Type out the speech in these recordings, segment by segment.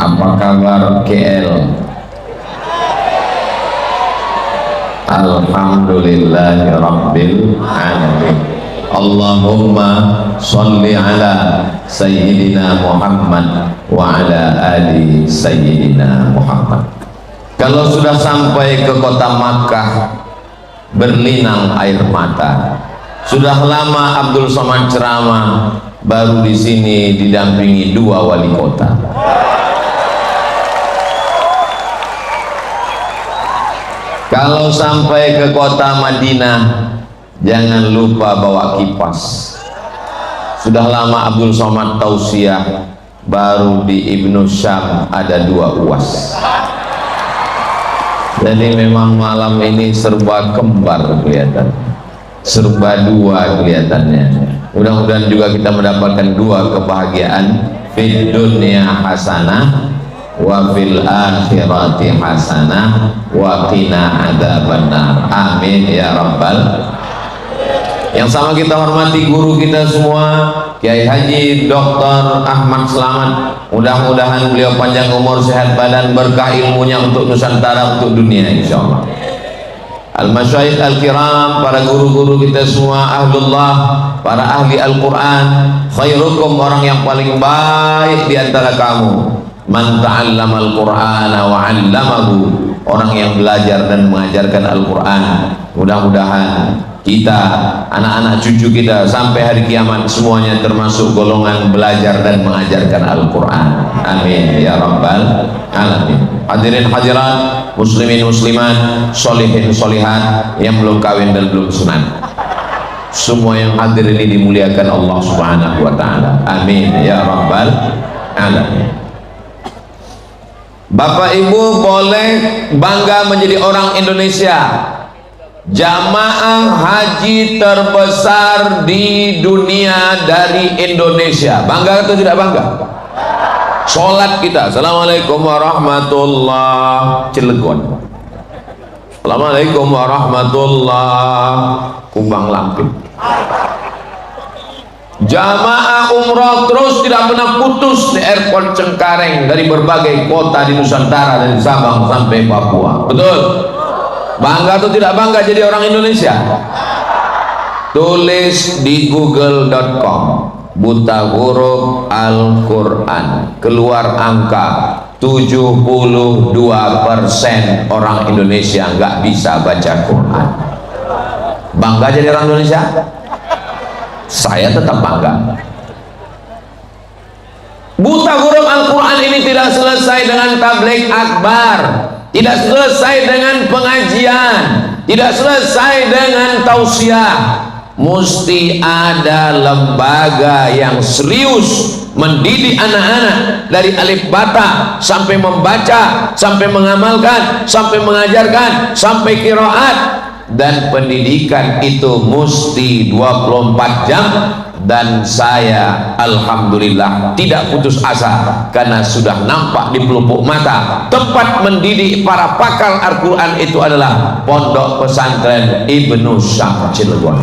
Apa kabar KL? Alhamdulillahi Rabbil Alamin. Allahumma sholli ala Sayyidina Muhammad wa ala ali Sayyidina Muhammad. Kalau sudah sampai ke kota Makkah berlinang air mata. Sudah lama Abdul Somad ceramah, baru di sini didampingi 2 wali kota. Kalau sampai ke kota Madinah, jangan lupa bawa kipas. Sudah lama Abdul Somad tausiah, baru di Ibnu Syam ada 2 UAS. Jadi memang malam ini serba kembar kelihatan, serba 2 kelihatannya. Mudah-mudahan juga kita mendapatkan 2 kebahagiaan, fid dunya hasanah wa fil akhirati hasanah wa qina adzabannar. Amin ya rabbal. Yang sama kita hormati guru kita semua, Kiai Haji Dr. Ahmad Selamat. Mudah-mudahan beliau panjang umur, sehat badan, berkah ilmunya untuk Nusantara, untuk dunia insyaallah. Al-Masyaikh Al-Kiram, para guru-guru kita semua, ahlullah, para ahli Al-Quran. Khairukum, orang yang paling baik di antara kamu, man ta'allama al-Qur'ana wa 'allamahu, orang yang belajar dan mengajarkan Al-Quran. Mudah-mudahan kita, anak-anak cucu kita sampai hari kiamat semuanya termasuk golongan belajar dan mengajarkan Al-Quran. Amin ya rabbal alamin. Hadirin hadirat, muslimin muslimat, sholihin sholihat yang belum kawin dan belum sunat, semua yang hadir ini dimuliakan Allah subhanahu wa ta'ala. Amin ya rabbal alamin. Bapak Ibu boleh bangga menjadi orang Indonesia. Jamaah haji terbesar di dunia dari Indonesia. Bangga atau tidak bangga? Sholat kita, assalamualaikum warahmatullahi Cilegon, assalamualaikum warahmatullahi Kumbang Lampir. Jamaah umroh terus tidak pernah putus di airport Cengkareng, dari berbagai kota di Nusantara, dari Sabang sampai Papua. Betul? Bangga atau tidak bangga jadi orang Indonesia? Tulis di google.com buta huruf Al-Quran, keluar angka 72% orang Indonesia nggak bisa baca Quran. Bangga jadi orang Indonesia? Saya tetap bangga. Buta huruf Al-Quran ini tidak selesai dengan tabligh akbar, tidak selesai dengan pengajian, tidak selesai dengan tausiah. Mesti ada lembaga yang serius mendidik anak-anak dari alif bata sampai membaca, sampai mengamalkan, sampai mengajarkan, sampai qiraat. Dan pendidikan itu mesti 24 jam. Dan saya alhamdulillah tidak putus asa, karena sudah nampak di pelupuk mata tempat mendidik para pakar Al-Quran itu adalah Pondok Pesantren Ibnu Syam Cilegon.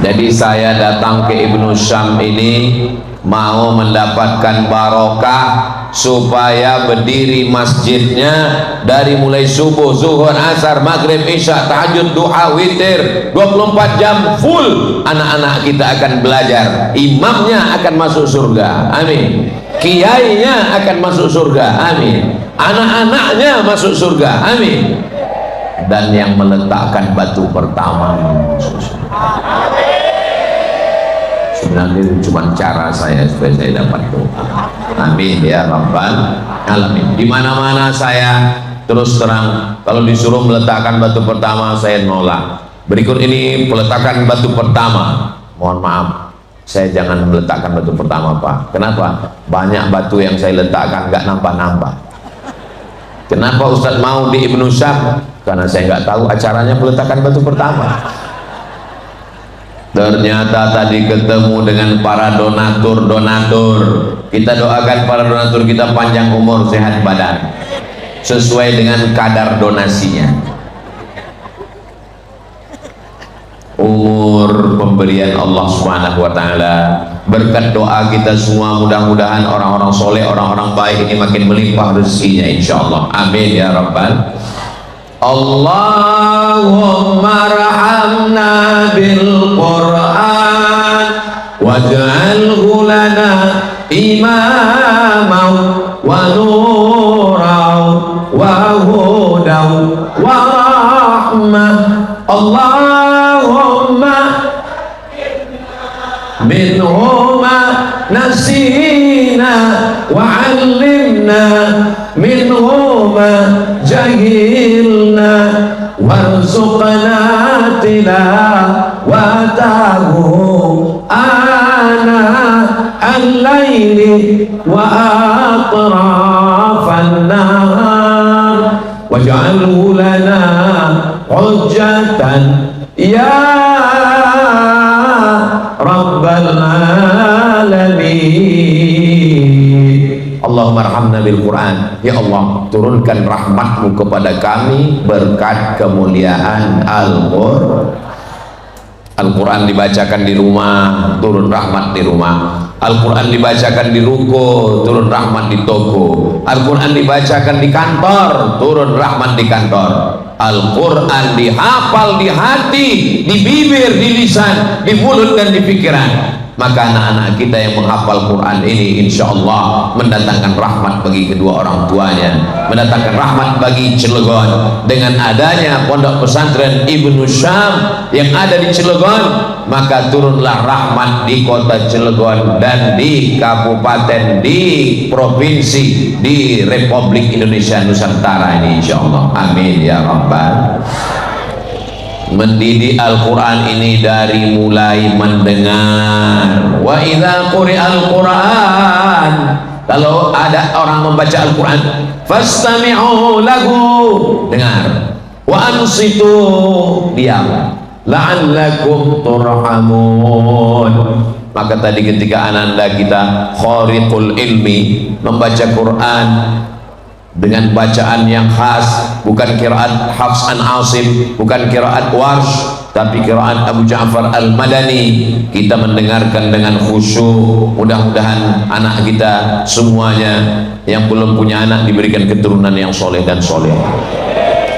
Jadi saya datang ke Ibnu Syam ini mau mendapatkan barokah, supaya berdiri masjidnya dari mulai subuh, zuhur, asar, maghrib, isya, tahajud, duha, witir 24 jam full. Anak-anak kita akan belajar, imamnya akan masuk surga, amin. Kiainya akan masuk surga, amin. Anak-anaknya masuk surga, amin. Dan yang meletakkan batu pertama masuk surga. Sebenarnya itu cuma cara saya supaya saya dapat doa. Amin ya rabbal alamin. Di mana-mana saya terus terang, kalau disuruh meletakkan batu pertama saya nolak. Berikut ini peletakan batu pertama. Mohon maaf, saya jangan meletakkan batu pertama, Pak. Kenapa? Banyak batu yang saya letakkan nggak nambah-nambah. Kenapa Ustadz mau di Ibnu Syam? Karena saya nggak tahu acaranya peletakan batu pertama. Ternyata tadi ketemu dengan para donatur. Kita doakan para donatur kita panjang umur, sehat badan, sesuai dengan kadar donasinya. Umur pemberian Allah Subhanahu wa ta'ala Berkat doa kita semua, mudah-mudahan orang-orang soleh, orang-orang baik ini makin melimpah rezekinya insyaallah. Amin ya rabbal. Allahumma rahamna bil Qur'an waj'alhu lana imaman wa nuran wa hudan wa rahmah. Allahumma minhuma nasina wa 'allimna minhuma jahilna warzuqna tilawatahu ana al-laili wa atrafan nahar waj'alhu lana hujjatan ya Rabbal alamin. Allahumma arhamna bil Quran. Ya Allah, turunkan rahmatmu kepada kami berkat kemuliaan Al-Quran. Al-Quran dibacakan di rumah, turun rahmat di rumah. Al-Quran dibacakan di ruko, turun rahmat di toko. Al-Quran dibacakan di kantor, turun rahmat di kantor. Al-Quran dihafal di hati, di bibir, di lisan, di mulut dan di pikiran. Maka anak-anak kita yang menghafal Quran ini insya Allah mendatangkan rahmat bagi kedua orang tuanya, mendatangkan rahmat bagi Cilegon. Dengan adanya pondok pesantren Ibnu Syam yang ada di Cilegon, maka turunlah rahmat di kota Cilegon dan di kabupaten, di provinsi, di Republik Indonesia Nusantara ini insya Allah. Amin ya rabbal. Mendidik Al-Quran ini dari mulai mendengar. Wa idza quri'al Quran, kalau ada orang membaca Al-Quran, fastami'u lahu, dengar. Wa ansitu, diam. La'allakum turhamun. Maka tadi ketika ananda kita khariqul ilmi membaca Quran dengan bacaan yang khas, bukan qiraat Hafs an Asim, bukan qiraat Warsh, tapi qiraat Abu Ja'far Al-Madani, kita mendengarkan dengan khusyuk. Mudah-mudahan anak kita semuanya yang belum punya anak diberikan keturunan yang soleh dan soleh.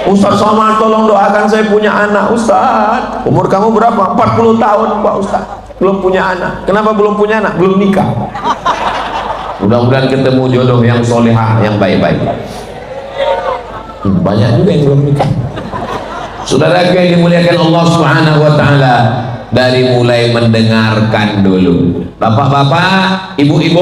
Ustaz Somad, tolong doakan saya punya anak. Ustaz, umur kamu berapa? 40 tahun Pak Ustaz, belum punya anak. Kenapa belum punya anak? Belum nikah. Mudah-mudahan ketemu jodoh yang solehah, yang baik-baik. Banyak juga yang belum nikah. Saudara yang dimuliakan Allah Subhanahu wa taala, dari mulai mendengarkan dulu. Bapak-bapak, ibu-ibu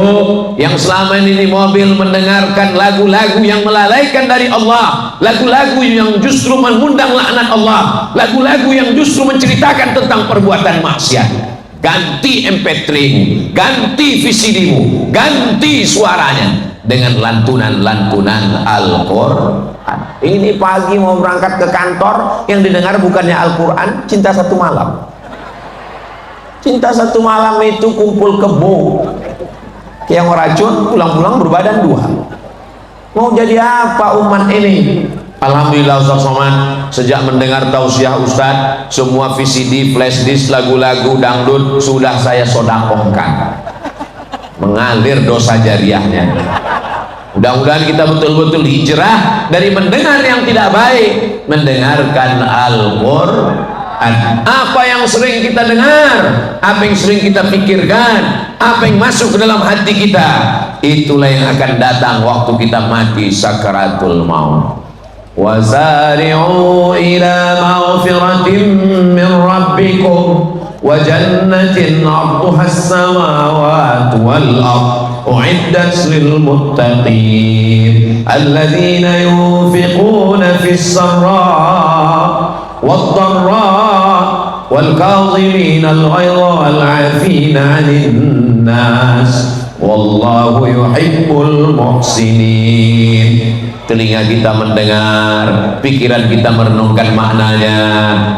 yang selama ini di mobil mendengarkan lagu-lagu yang melalaikan dari Allah, lagu-lagu yang justru mengundang laknat Allah, lagu-lagu yang justru menceritakan tentang perbuatan maksiat. Ganti MP3-mu, ganti VCD-mu, ganti suaranya dengan lantunan-lantunan Al-Quran. Ini pagi mau berangkat ke kantor, yang didengar bukannya Al-Quran, Cinta Satu Malam. Cinta Satu Malam itu kumpul kebo, yang racun, pulang-pulang berbadan dua. Mau jadi apa umat ini? Alhamdulillah Ustaz Somad, sejak mendengar tausiah Ustaz, semua VCD, flash disk, lagu-lagu dangdut sudah saya sodakohkan, mengalir dosa jariahnya. Mudah-mudahan kita betul-betul hijrah dari mendengar yang tidak baik, mendengarkan Al-Quran. Apa yang sering kita dengar, apa yang sering kita pikirkan, apa yang masuk ke dalam hati kita, itulah yang akan datang waktu kita mati sakaratul maut. وَسَارِعُوا إِلَى مَغْفِرَةٍ مِّن رَّبِّكُمْ وَجَنَّةٍ عَرْضُهَا السَّمَاوَاتُ وَالْأَرْضُ أُعِدَّتْ لِلْمُتَّقِينَ الَّذِينَ يُنفِقُونَ فِي السَّرَّاءِ وَالضَّرَّاءِ وَالْكَاظِمِينَ الْغَيْظَ وَالْعَافِينَ عَنِ النَّاسِ وَاللَّهُ يُحِبُّ الْمُحْسِنِينَ. Telinga kita mendengar, pikiran kita merenungkan maknanya,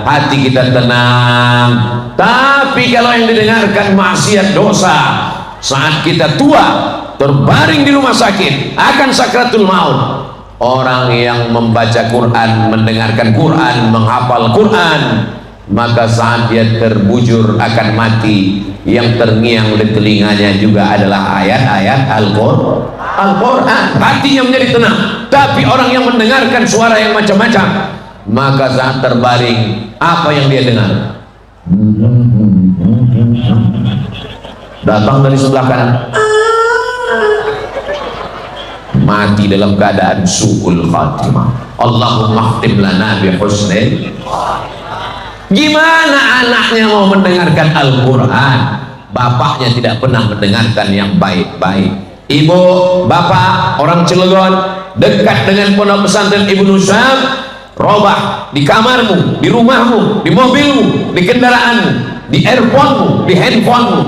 hati kita tenang. Tapi kalau yang didengarkan maksiat, dosa, saat kita tua terbaring di rumah sakit akan sakratul maut, orang yang membaca Quran, mendengarkan Quran, menghafal Quran, maka saat dia terbujur akan mati, yang terngiang di telinganya juga adalah ayat-ayat Al-Quran. Hatinya menjadi tenang. Tapi orang yang mendengarkan suara yang macam-macam, maka saat terbaring, apa yang dia dengar? Datang dari sebelah kanan, mati dalam keadaan su'ul khatimah. Allahumma khtim lana bi husnil. Gimana anaknya mau mendengarkan Al-Quran? Bapaknya tidak pernah mendengarkan yang baik-baik. Ibu, bapak, orang Cilegon dekat dengan pondok pesantren Ibnu Syam, robah di kamarmu, di rumahmu, di mobilmu, di kendaraanmu, di earphone-mu, di handphonemu,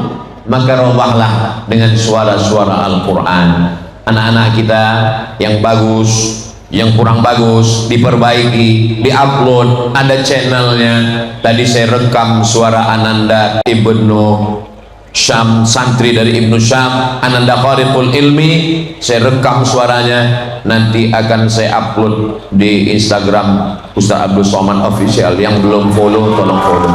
maka robahlah dengan suara-suara Al-Quran. Anak-anak kita yang bagus, yang kurang bagus diperbaiki, diupload, ada channelnya. Tadi saya rekam suara Ananda Ibnu Syam, santri dari Ibnu Syam, Ananda Qariful Ilmi, saya rekam suaranya, nanti akan saya upload di Instagram Ustaz Abdul Somad Official. Yang belum follow tolong follow.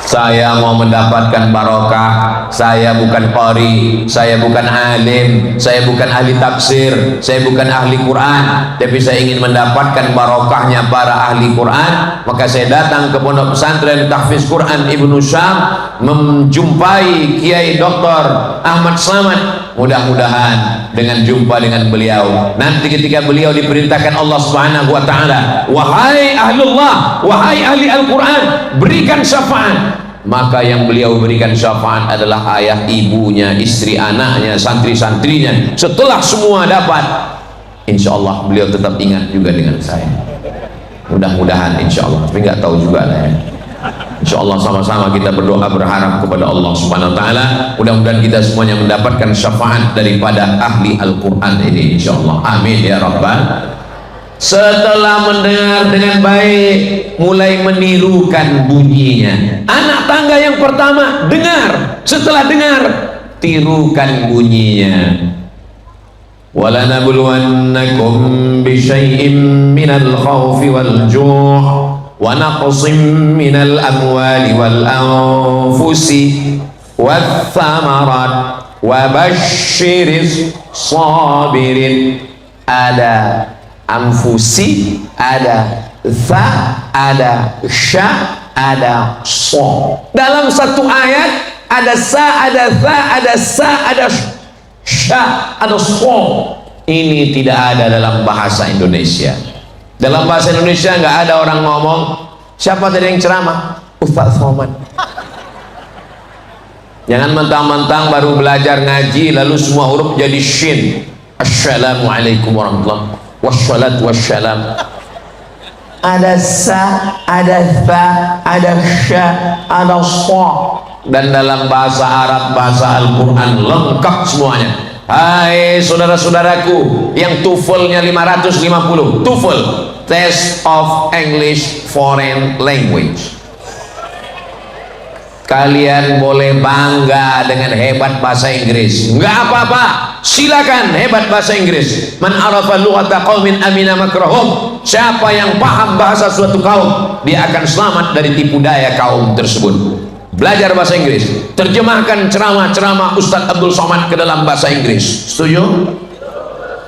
Saya mau mendapatkan barokah. Saya bukan qari, saya bukan alim, saya bukan ahli tafsir, saya bukan ahli Quran, tapi saya ingin mendapatkan barokahnya para ahli Quran. Maka saya datang ke pondok pesantren tahfiz Quran Ibnu Syam, menjumpai Kiai Dr. Ahmad Slamet. Mudah-mudahan dengan jumpa dengan beliau, nanti ketika beliau diperintahkan Allah Subhanahu wa taala, wahai ahlullah, wahai ahli Al-Quran, berikan syafaat, maka yang beliau berikan syafaat adalah ayah, ibunya, istri, anaknya, santri-santrinya. Setelah semua dapat, insya Allah beliau tetap ingat juga dengan saya. Mudah-mudahan insya Allah, tapi nggak tahu juga lah ya. Insya Allah sama-sama kita berdoa berharap kepada Allah Subhanahu wa taala, mudah-mudahan kita semuanya mendapatkan syafaat daripada ahli Al-Quran ini insya Allah. Amin ya rabbal. Setelah mendengar dengan baik, mulai menirukan bunyinya. Anak tangga yang pertama dengar, setelah dengar tirukan bunyinya. وَلَنَبْلُوَنَّكُمْ بِشَيْءٍ مِّنَ الْخَوْفِ وَالْجُوعِ وَنَقْصٍ مِّنَ الْأَمْوَالِ وَالْأَنفُسِ وَالثَّمَرَاتِ وَبَشِّرِ الصَّابِرِينَ. Ada anfusi, ada tha, ada sya, ada so. Dalam satu ayat ada sa, ada tha, ada sa, ada sya, ada so. Ini tidak ada dalam bahasa Indonesia. Dalam bahasa Indonesia nggak ada orang ngomong, siapa tadi yang ceramah? Ustaz Somad. Jangan mentang-mentang baru belajar ngaji lalu semua huruf jadi shin. Assalamualaikum warahmatullahi wassalatu wassalam. Ada sa, ada tha, ada sya, ada so. Dan dalam bahasa Arab, bahasa Al-Quran lengkap semuanya. Hai saudara-saudaraku yang TOEFL-nya 550, TOEFL, Test of English Foreign Language. Kalian boleh bangga dengan hebat bahasa Inggris, nggak apa-apa, silakan hebat bahasa Inggris. Man arafa lughata qaumin amina makrahum. Siapa yang paham bahasa suatu kaum, dia akan selamat dari tipu daya kaum tersebut. Belajar bahasa Inggris, terjemahkan ceramah-ceramah Ustaz Abdul Somad ke dalam bahasa Inggris. Setuju?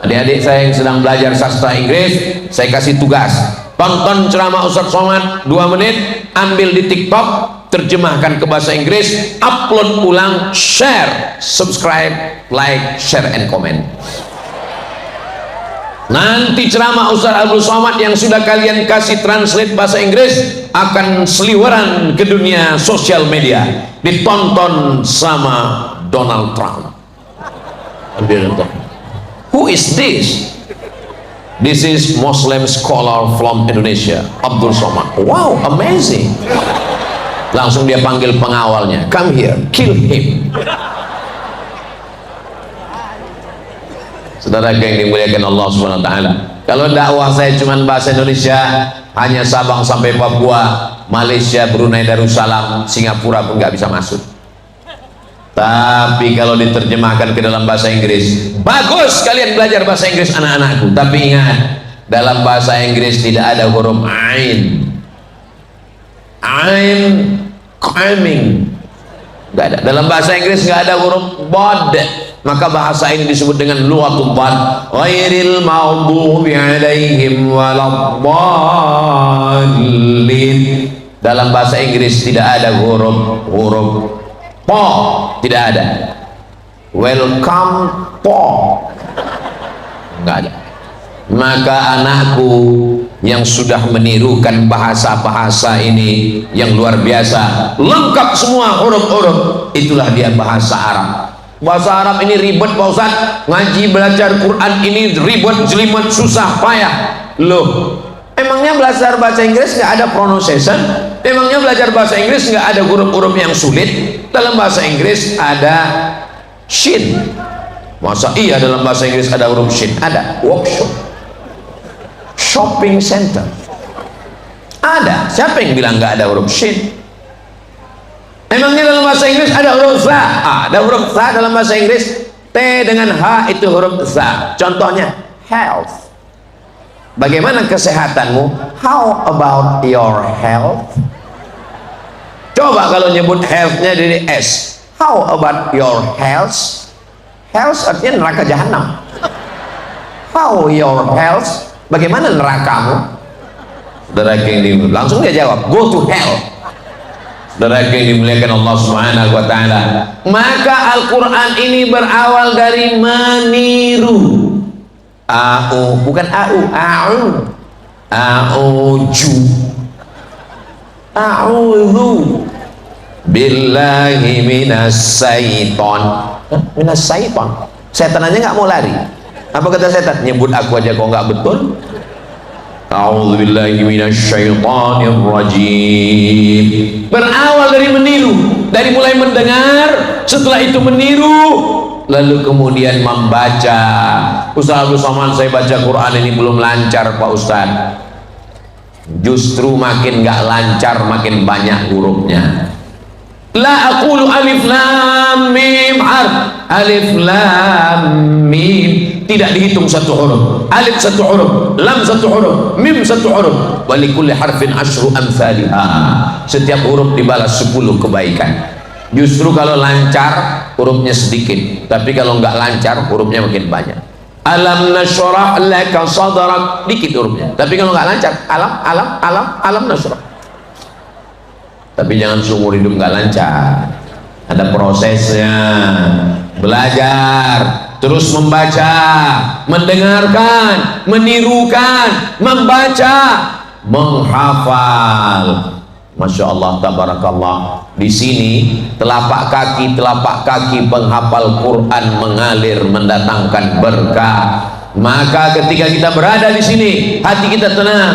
Adik-adik saya yang sedang belajar sastra Inggris, saya kasih tugas, tonton ceramah Ustaz Somad 2 menit, ambil di TikTok, terjemahkan ke bahasa Inggris, upload ulang, share, subscribe, like, share and comment. Nanti ceramah Ustaz Abdul Somad yang sudah kalian kasih translate bahasa Inggris akan seliweran ke dunia sosial media, ditonton sama Donald Trump. Who is this? This is Muslim scholar from Indonesia, Abdul Somad. Wow, amazing. Langsung dia panggil pengawalnya, come here, kill him. Saudara yang dimuliakan Allah Subhanahu wa taala, kalau dakwah saya cuma bahasa Indonesia, hanya Sabang sampai Papua, Malaysia, Brunei Darussalam, Singapura pun nggak bisa masuk. Tapi kalau diterjemahkan ke dalam bahasa Inggris, bagus kalian belajar bahasa Inggris anak-anakku. Tapi ingat, dalam bahasa Inggris tidak ada huruf ain. Ain coming, nggak ada. Dalam bahasa Inggris nggak ada huruf bod, maka bahasa ini disebut dengan lughatul bod. Ghairil maghdubi alaihim waladdallin. Dalam bahasa Inggris tidak ada huruf po, tidak ada. Welcome po, nggak ada. Maka anakku yang sudah menirukan bahasa-bahasa ini yang luar biasa, lengkap semua huruf-huruf, itulah dia bahasa Arab. Bahasa Arab ini ribet Pak Ustaz, ngaji belajar Quran ini ribet, jelimet, susah, payah. Loh, emangnya belajar bahasa Inggris nggak ada pronunciation? Emangnya belajar bahasa Inggris nggak ada huruf-huruf yang sulit? Dalam bahasa Inggris ada shin. Masa iya dalam bahasa Inggris ada huruf shin? Ada. Workshop, shopping center, ada. Siapa yang bilang nggak ada huruf shin? Emangnya dalam bahasa Inggris ada huruf za? Ada huruf za dalam bahasa Inggris. T dengan H itu huruf za. Contohnya health. Bagaimana kesehatanmu? How about your health? Coba kalau nyebut health-nya dari S. How about your health? Health artinya neraka jahanam. How your health? Bagaimana nerakamu? Saudara yang langsung dia jawab, go to hell. Saudara yang dimuliakan Allah Subhanahu wa taala. Maka Al-Qur'an ini berawal dari meniru. Au, bukan au, auju, a'udzu billahi minas syaiton. Minas syaiton, setan aja nggak mau lari. Apa kata setan? Nyebut aku aja kok nggak betul. A'udzu billahi minasyaitonir rajim. Berawal dari meniru, dari mulai mendengar, setelah itu meniru, lalu kemudian membaca. Ustaz Abdul Somad, saya baca Quran ini belum lancar Pak Ustaz. Justru makin nggak lancar makin banyak hurufnya. La aqulu alif lam mim harf. Alif lam mim tidak dihitung satu huruf. Alif satu huruf, lam satu huruf, mim satu huruf. Wa likulli harfin asyru amsalha. Setiap huruf dibalas 10 kebaikan. Justru kalau lancar hurufnya sedikit, tapi kalau nggak lancar hurufnya makin banyak. Alam nashrah laka sadrak, dikit hurufnya, tapi kalau nggak lancar alam nashrah. Tapi jangan seumur hidup nggak lancar, ada prosesnya. Belajar, terus membaca, mendengarkan, menirukan, membaca, menghafal. Masya Allah, tabarakallah. Di sini telapak kaki penghafal Quran mengalir mendatangkan berkah. Maka ketika kita berada di sini, hati kita tenang.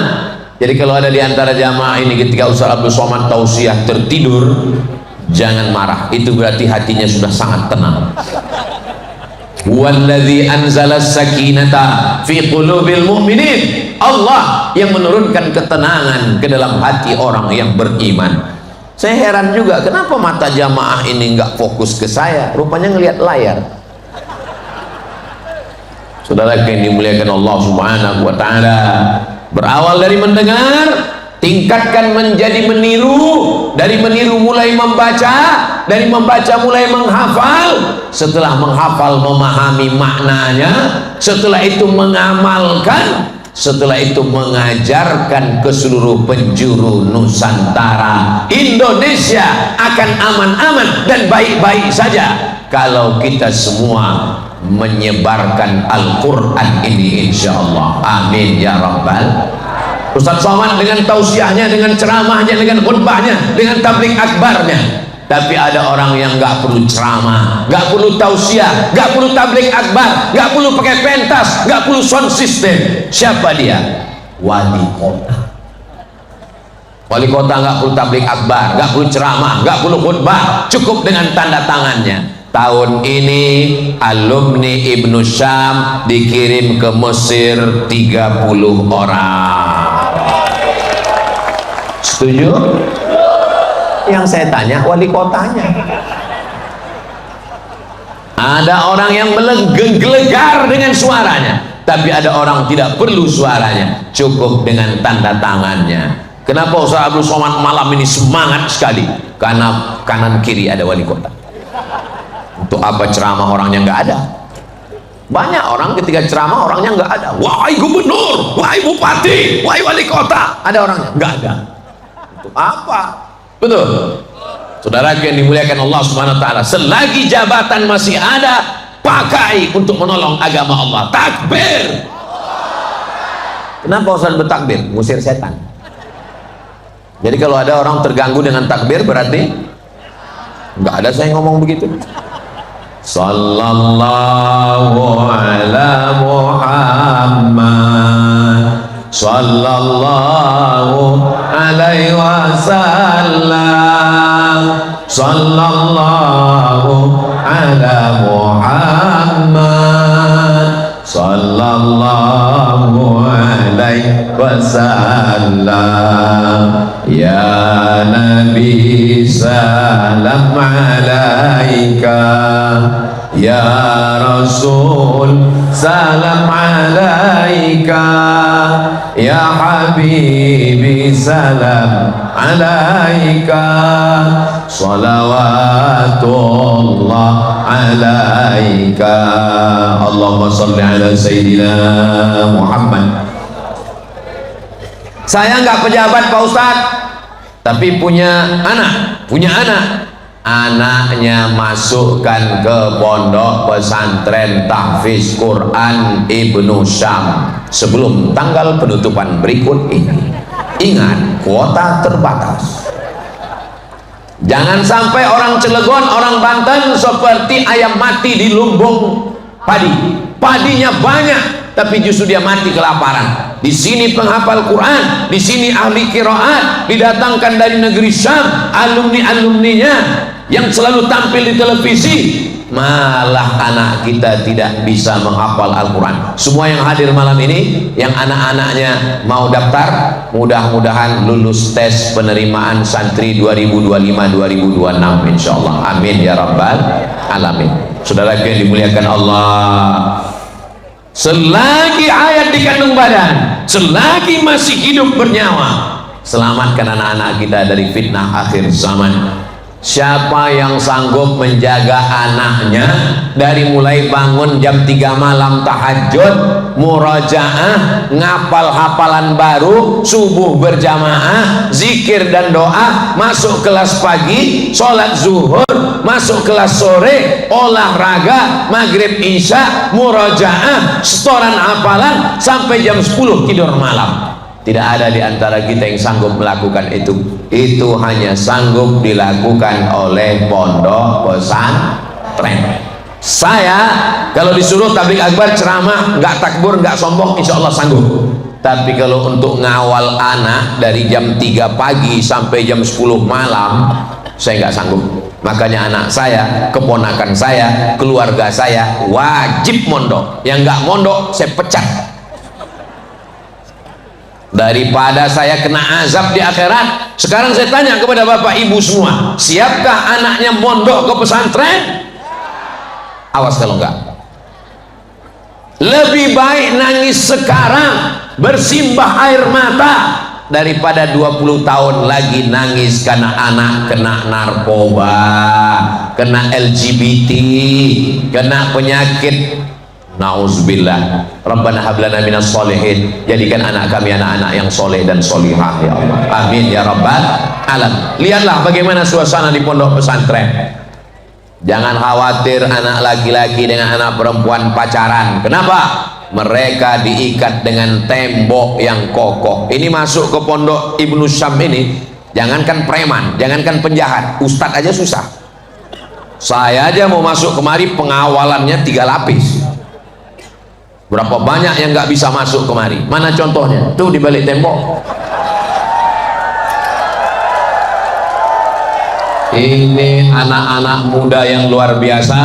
Jadi kalau ada di antara jamaah ini ketika Ustaz Abdul Somad tausiah tertidur, jangan marah. Itu berarti hatinya sudah sangat tenang. Walladzi anzala sakinata fi qulubil mu'minin. Allah yang menurunkan ketenangan ke dalam hati orang yang beriman. Saya heran juga kenapa mata jamaah ini nggak fokus ke saya, rupanya ngelihat layar. Saudara yang dimuliakan Allah Subhanahu wa taala, berawal dari mendengar, tingkatkan menjadi meniru, dari meniru mulai membaca, dari membaca mulai menghafal, setelah menghafal memahami maknanya, setelah itu mengamalkan, setelah itu mengajarkan ke seluruh penjuru Nusantara. Indonesia akan aman-aman dan baik-baik saja kalau kita semua menyebarkan Al-Quran ini, insya Allah. Amin ya Rabbal. Ustaz Somad dengan tausiahnya, dengan ceramahnya, dengan khutbahnya, dengan tabligh akbarnya. Tapi ada orang yang nggak perlu ceramah, nggak perlu tausiah, nggak perlu tabligh akbar, nggak perlu pakai pentas, nggak perlu sound system. Siapa dia? Wali kota. Wali kota nggak perlu tabligh akbar, nggak perlu ceramah, nggak perlu khutbah, cukup dengan tanda tangannya. Tahun ini alumni Ibnu Syam dikirim ke Mesir 30 orang. Setuju? Yang saya tanya wali kotanya. Ada orang yang menggelegar dengan suaranya, tapi ada orang tidak perlu suaranya, cukup dengan tanda tangannya. Kenapa Ustaz Abdul Somad malam ini semangat sekali? Karena kanan kiri ada wali kota. Untuk apa ceramah orangnya nggak ada? Banyak orang ketika ceramah orangnya nggak ada. Wahai gubernur, wahai bupati, wahai wali kota, ada orangnya? Nggak ada. Untuk apa? Betul. Saudara yang dimuliakan Allah Subhanahu wa taala, selagi jabatan masih ada, pakai untuk menolong agama Allah. Takbir. Kenapa Ustaz bertakbir? Ngusir setan. Jadi kalau ada orang terganggu dengan takbir berarti nggak ada saya ngomong begitu. Sallallahu ala Muhammad sallallahu alaihi wasallam sallallahu ala Muhammad sallallahu alaihi wasallam. Ya Nabi salam alaika, ya Rasul salam alaika, ya Habibi salam alaika, salawatullah alaika. Allahumma salli ala Sayyidina Muhammad. Saya nggak pejabat Pak Ustadz, tapi punya anak, anaknya masukkan ke pondok pesantren tahfiz Quran Ibnu Syam sebelum tanggal penutupan berikut ini. Ingat, kuota terbatas. Jangan sampai orang Cilegon, orang Banten seperti ayam mati di lumbung padi. Padinya banyak, tapi justru dia mati kelaparan. Di sini penghafal Quran, di sini ahli qiraat, didatangkan dari negeri Syam, alumni-alumninya yang selalu tampil di televisi, malah anak kita tidak bisa menghafal Al-Quran. Semua yang hadir malam ini, yang anak-anaknya mau daftar, mudah-mudahan lulus tes penerimaan santri 2025-2026 insyaallah. Amin ya rabbal alamin. Saudara yang dimuliakan Allah, selagi ayat di kandung badan, selagi masih hidup bernyawa, selamatkan anak-anak kita dari fitnah akhir zaman. Siapa yang sanggup menjaga anaknya dari mulai bangun jam 3 malam tahajud, murajaah, ngapal hafalan baru, subuh berjamaah, zikir dan doa, masuk kelas pagi, sholat zuhur, masuk kelas sore, olahraga, maghrib isya, murajaah, setoran hafalan sampai jam 10 tidur malam. Tidak ada di antara kita yang sanggup melakukan itu. Itu hanya sanggup dilakukan oleh pondok pesantren. Saya kalau disuruh tabligh akbar ceramah, nggak takbur, nggak sombong, insya Allah sanggup. Tapi kalau untuk ngawal anak dari jam 3 pagi sampai jam 10 malam, saya nggak sanggup. Makanya anak saya, keponakan saya, keluarga saya wajib mondok. Yang nggak mondok saya pecat. Daripada saya kena azab di akhirat. Sekarang saya tanya kepada bapak ibu semua, siapkah anaknya mondok ke pesantren? Awas kalau enggak. Lebih baik nangis sekarang, bersimbah air mata, daripada 20 tahun lagi nangis karena anak kena narkoba, kena LGBT, kena penyakit. Nauzubillah. Rabbana hablana minas solihin. Jadikan anak kami anak-anak yang soleh dan solihah ya Allah. Amin ya rabbal alam. Lihatlah bagaimana suasana di pondok pesantren. Jangan khawatir anak laki-laki dengan anak perempuan pacaran. Kenapa? Mereka diikat dengan tembok yang kokoh. Ini masuk ke pondok Ibnu Syam ini, jangankan preman, jangankan penjahat, ustadz aja susah. Saya aja mau masuk kemari pengawalannya 3 lapis. Berapa banyak yang nggak bisa masuk kemari? Mana contohnya? Tuh di balik tembok. Ini anak-anak muda yang luar biasa.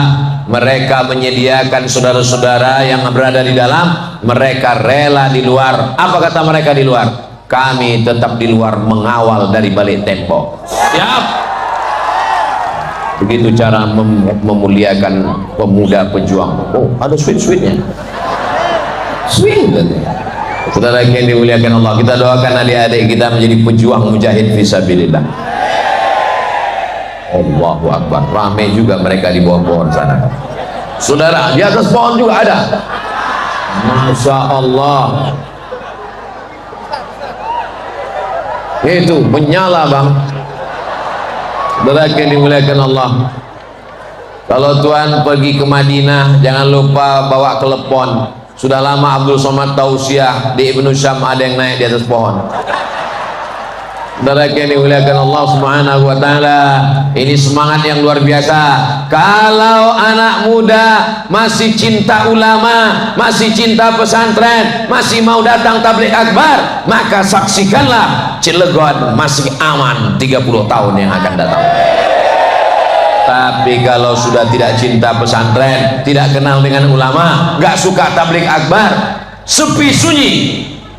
Mereka menyediakan saudara-saudara yang berada di dalam. Mereka rela di luar. Apa kata mereka di luar? Kami tetap di luar mengawal dari balik tembok. Siap. Begitu cara memuliakan pemuda pejuang. Oh, ada sweet-sweetnya. Swing. Saudara yang dimuliakan Allah, kita doakan adik-adik kita menjadi pejuang mujahid fisabilillah. Allahu Akbar. Ramai juga mereka di bawah pohon sana. Saudara, di atas pohon juga ada. Masya Allah. Itu menyala bang. Saudara yang dimuliakan Allah, kalau Tuhan pergi ke Madinah jangan lupa bawa telepon. Sudah lama Abdul Somad tausiah di Ibnu Syam ada yang naik di atas pohon. Saudara yang dimuliakan Allah Subhanahu wa taala, ini semangat yang luar biasa. Kalau anak muda masih cinta ulama, masih cinta pesantren, masih mau datang tabligh akbar, maka saksikanlah Cilegon masih aman 30 tahun yang akan datang. Tapi kalau sudah tidak cinta pesantren, tidak kenal dengan ulama, gak suka tabligh akbar, sepi sunyi,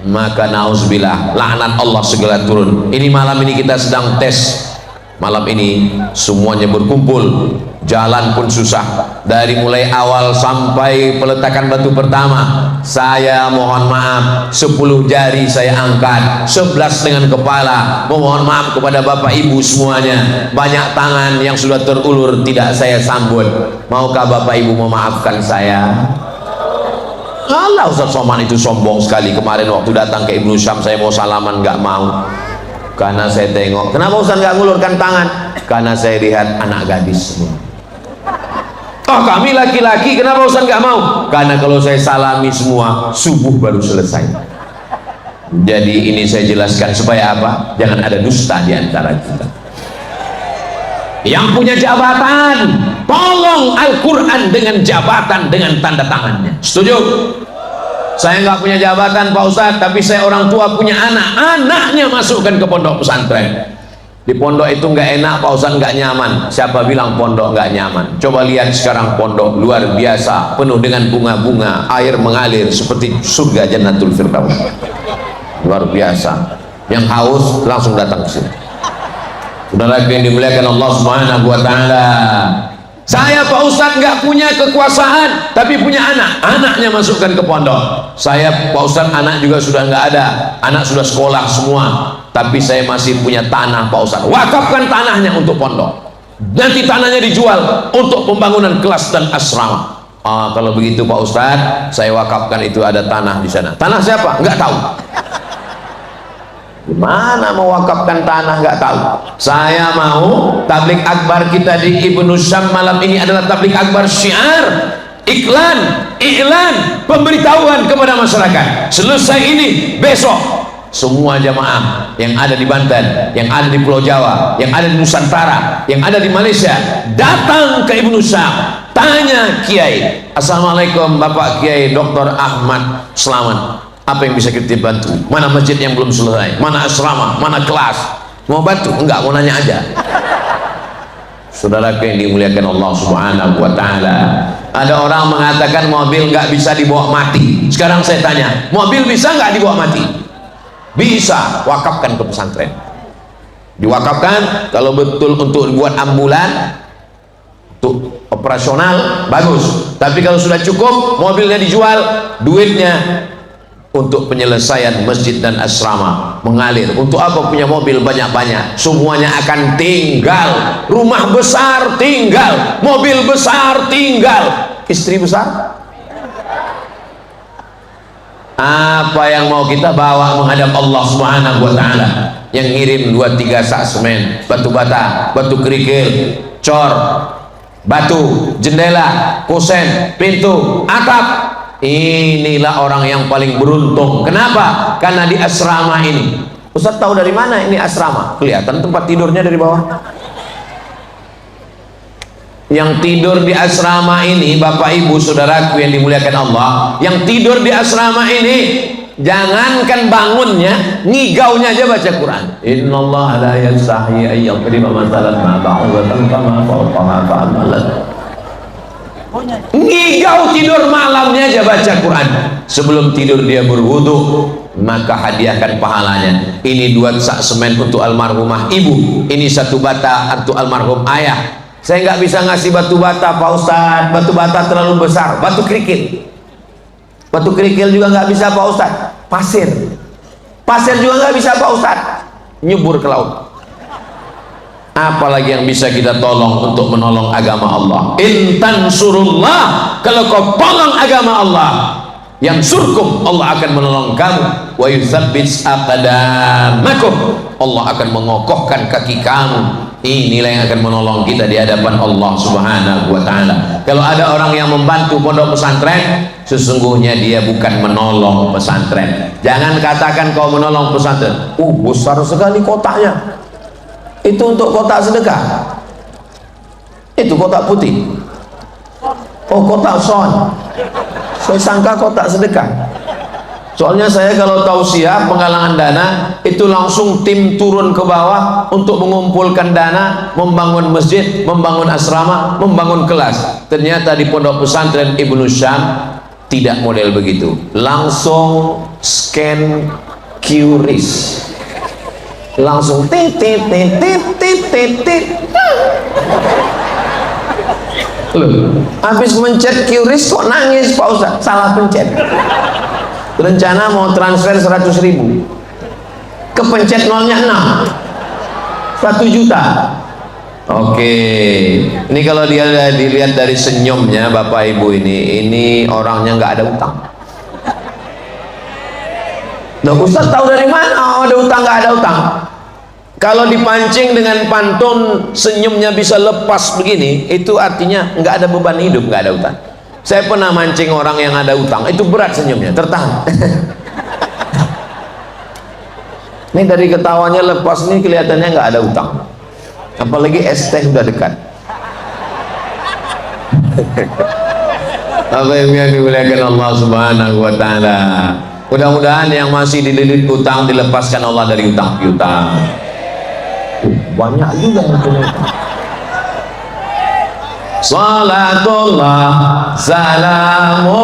maka nauzubillah, laknat Allah segera turun. Ini malam ini kita sedang tes. Malam ini semuanya berkumpul, jalan pun susah. Dari mulai awal sampai peletakan batu pertama, saya mohon maaf 10 jari saya angkat, 11 dengan kepala. Mohon maaf kepada bapak ibu semuanya. Banyak tangan yang sudah terulur tidak saya sambut. Maukah bapak ibu memaafkan saya? Allah, Ustaz Somad itu sombong sekali. Kemarin waktu datang ke Ibnu Syam saya mau salaman nggak mau, karena saya tengok, kenapa Ustaz nggak ngulurkan tangan? Karena saya lihat anak gadis semua. Oh, kami laki-laki, kenapa Ustaz nggak mau? Karena kalau saya salami semua subuh baru selesai. Jadi ini saya jelaskan supaya apa? Jangan ada dusta di antara kita. Yang punya jabatan, tolong Al-Quran dengan jabatan, dengan tanda tangannya. Setuju? Saya nggak punya jabatan Pak Ustadz, tapi saya orang tua punya anak, anaknya masukkan ke pondok pesantren. Di pondok itu nggak enak Pak Ustadz, nggak nyaman. Siapa bilang pondok nggak nyaman? Coba lihat sekarang pondok luar biasa, penuh dengan bunga-bunga, air mengalir seperti surga Jannatul Firdaus. Luar biasa. Yang haus langsung datang ke sini. Saudara yang dimuliakan Allah Subhanahu wa taala, saya Pak Ustadz nggak punya kekuasaan tapi punya anak, anaknya masukkan ke pondok. Saya Pak Ustadz anak juga sudah nggak ada, anak sudah sekolah semua, tapi saya masih punya tanah Pak Ustadz. Wakafkan tanahnya untuk pondok, nanti tanahnya dijual untuk pembangunan kelas dan asrama. Kalau begitu Pak Ustadz, saya wakafkan itu, ada tanah di sana. Tanah siapa? Nggak tahu. Gimana mewakafkan tanah nggak tahu? Saya mau tabligh akbar kita di Ibnu Syam malam ini adalah tabligh akbar syiar, iklan, iklan, pemberitahuan kepada masyarakat. Selesai ini, besok semua jamaah yang ada di Banten, yang ada di Pulau Jawa, yang ada di Nusantara, yang ada di Malaysia, datang ke Ibnu Syam, tanya Kiai, Assalamualaikum Bapak Kiai Dr. Ahmad Selamat, apa yang bisa kita bantu? Mana masjid yang belum selesai? Mana asrama? Mana kelas? Mau bantu? Enggak, mau nanya aja. Saudara yang dimuliakan Allah Subhanahu wa taala, ada orang mengatakan mobil nggak bisa dibawa mati. Sekarang saya tanya, mobil bisa nggak dibawa mati? Bisa. Wakafkan ke pesantren. Diwakafkan, kalau betul untuk buat ambulan, untuk operasional, bagus. Tapi kalau sudah cukup, mobilnya dijual, duitnya untuk penyelesaian masjid dan asrama mengalir. Untuk apa punya mobil banyak-banyak? Semuanya akan tinggal. Rumah besar tinggal, mobil besar tinggal, istri besar. Apa yang mau kita bawa menghadap Allah Subhanahu wa taala? Yang ngirim 2-3 sak semen, batu bata, batu kerikil, cor, batu, jendela, kusen, pintu, atap. Inilah orang yang paling beruntung. Kenapa? Karena di asrama ini. Ustaz tahu dari mana ini asrama? Kelihatan tempat tidurnya dari bawah. Yang tidur di asrama ini, Bapak Ibu Saudaraku yang dimuliakan Allah, yang tidur di asrama ini, jangankan bangunnya, ngigaunya aja baca Quran. Innallaha la yastahi ay yadriba mathalan ma ba'udatan kama fawqaha fa'amalat. Ngigau tidur malamnya aja baca Quran. Sebelum tidur dia berwudu, maka hadiahkan pahalanya. Ini 2 sak semen untuk almarhumah ibu, ini 1 bata untuk almarhum ayah. Saya nggak bisa ngasih batu bata Pak Ustadz, batu bata terlalu besar. Batu kerikil juga nggak bisa Pak Ustadz. pasir. Pasir juga nggak bisa Pak Ustadz, nyebur ke laut. Apalagi yang bisa kita tolong untuk menolong agama Allah. Intan surullah, kalau kau tolong agama Allah, yang surkum, Allah akan menolong kamu. Wa yutsabbits aqdamakum, Allah akan mengokohkan kaki kamu. Inilah yang akan menolong kita di hadapan Allah Subhanahu wa ta'ala. Kalau ada orang yang membantu pondok pesantren, sesungguhnya dia bukan menolong pesantren. Jangan katakan kau menolong pesantren, besar sekali kotaknya, itu untuk kotak sedekah, itu kotak putih, oh kotak son, saya sangka kotak sedekah. Soalnya saya kalau tausiah penggalangan dana itu langsung tim turun ke bawah untuk mengumpulkan dana, membangun masjid, membangun asrama, membangun kelas. Ternyata di pondok pesantren Ibnu Syam tidak model begitu, langsung scan QRIS, langsung tit. Loh, habis mencet QRIS kok nangis Pak Ustaz, salah pencet. Rencana mau transfer 100.000, kepencet nolnya 6, 1 juta. Oke, ini kalau dia dilihat dari senyumnya Bapak Ibu, ini orangnya nggak ada utang. Nah, Ustaz tahu dari mana ada utang nggak ada utang? Kalau dipancing dengan pantun senyumnya bisa lepas begini, itu artinya nggak ada beban hidup, nggak ada utang. Saya pernah mancing orang yang ada utang, itu berat senyumnya, tertahan. Ini dari ketawanya lepas, ini kelihatannya nggak ada utang. Apalagi es teh udah dekat. Apa yang dimuliakan Allah Subhanahu wa ta'ala. Mudah-mudahan yang masih dililit utang dilepaskan Allah dari utang piutang. Banyak juga yang punya utang. Salatullah salamullah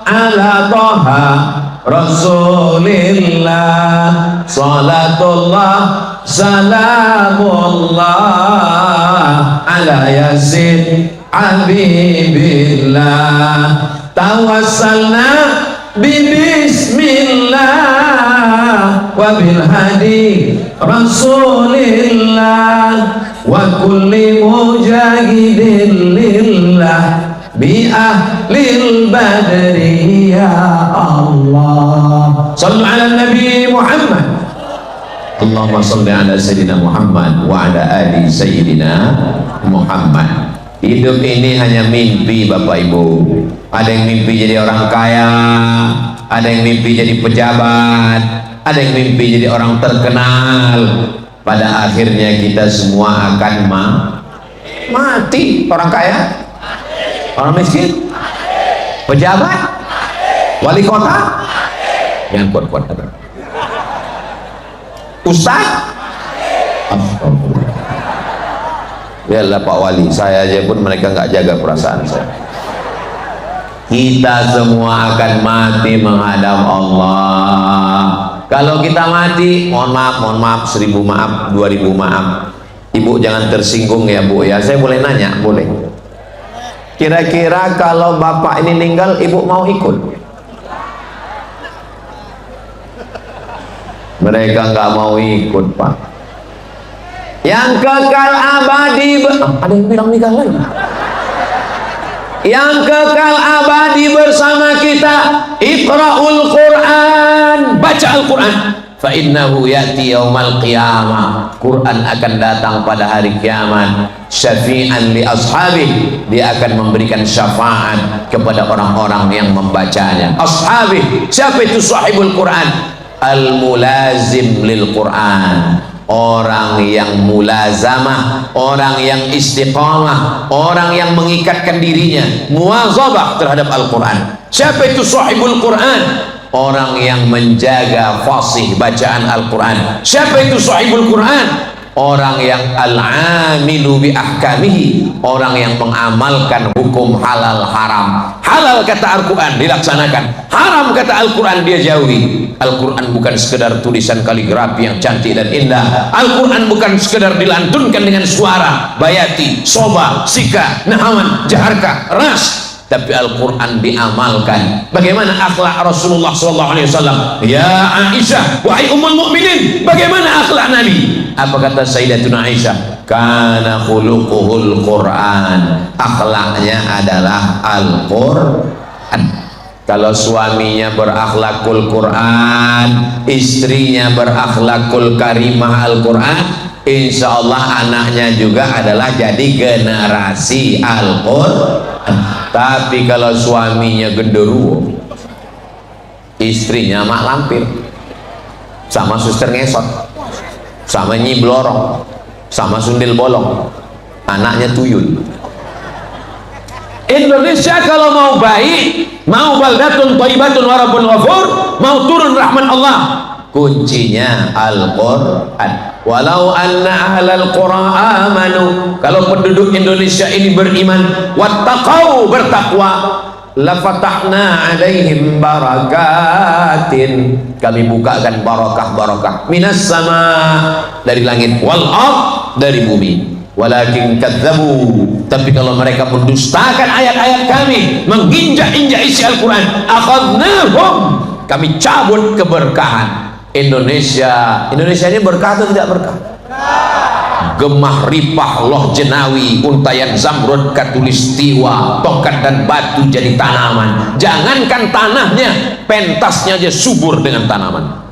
ala toha Rasulillah. Salatullah salamullah ala yasin habibillah. Tawassalna bismillah wa bil hadi Rasulillah wa kulli mujahidin lillah bi ahlil badri ya Allah. Sallu ala Nabi Muhammad. Allahumma salli ala Sayyidina Muhammad wa ala ali Sayyidina Muhammad. Hidup ini hanya mimpi Bapak Ibu. Ada yang mimpi jadi orang kaya, ada yang mimpi jadi pejabat, ada yang mimpi jadi orang terkenal. Pada akhirnya kita semua akan mati. Orang kaya, orang miskin, pejabat, wali kota, yang kuat-kuat ada, ustaz, biarlah Pak Wali, saya aja pun mereka nggak jaga perasaan saya. Kita semua akan mati menghadap Allah. Kalau kita mati, mohon maaf, 1000 maaf, 2000 maaf. Ibu jangan tersinggung ya Bu ya. Saya boleh nanya? Boleh. Kira-kira kalau Bapak ini meninggal, Ibu mau ikut? Mereka nggak mau ikut Pak. Yang kekal abadi, ada yang bilang nikah lagi. Yang kekal abadi bersama kita, Iqra'ul Quran, baca Al-Quran. Fa innahu ya'ti yaumal qiyamah, Quran akan datang pada hari kiamat. Syafi'an li ashabih, dia akan memberikan syafaat kepada orang-orang yang membacanya. Ashabih, siapa itu sahibul Quran? Al-mulazim lil Quran, orang yang mulazamah, orang yang istiqamah, orang yang mengikatkan dirinya, muwazabah terhadap Al-Quran. Siapa itu sahibul Quran? Orang yang menjaga fasih bacaan Al-Quran. Siapa itu sahibul Quran? Orang yang al-amilu bi ahkamihi, orang yang mengamalkan hukum halal haram. Halal kata Al-Quran dilaksanakan, haram kata Al-Quran dia jauhi. Al-Quran bukan sekedar tulisan kaligrafi yang cantik dan indah. Al-Quran bukan sekedar dilantunkan dengan suara bayati, soba, sika, nahawan, jaharka, ras. tapi Al-Quran diamalkan. Bagaimana akhlak Rasulullah SAW? Ya Aisyah, wahai ummul mukminin, bagaimana akhlak Nabi? Apa kata Sayyidatuna Aisyah? Kana khuluquhul Quran, akhlaknya adalah Al-Quran. Kalau suaminya berakhlakul Quran, istrinya berakhlakul karimah Al-Quran, insya Allah anaknya juga adalah jadi generasi Al-Quran. Tapi kalau suaminya genderuwo, istrinya mak lampir, sama suster ngesot, sama nyi blorong, sama sundil bolong, anaknya tuyul. Indonesia kalau mau baik, mau baldatun thayyibatun wa rabbun ghafur, mau turun rahmat Allah, kuncinya Al-Quran. Walau anna ahlal qura amanu, kalau penduduk Indonesia ini beriman, wattaqau, bertakwa, lafatahna alaihim barakatin, kami bukakan barakah-barakah, minas sama, dari langit, wal ard, dari bumi. Walakin kadzabu, tapi kalau mereka mendustakan ayat-ayat kami, menginjak-injak isi Al-Quran, akhadnahum, kami cabut keberkahan. Indonesia ini berkah atau tidak berkah? Gemah ripah loh jenawi, untayan zamrud katulistiwa, tongkat dan batu jadi tanaman. Jangankan tanahnya, pentasnya aja subur dengan tanaman.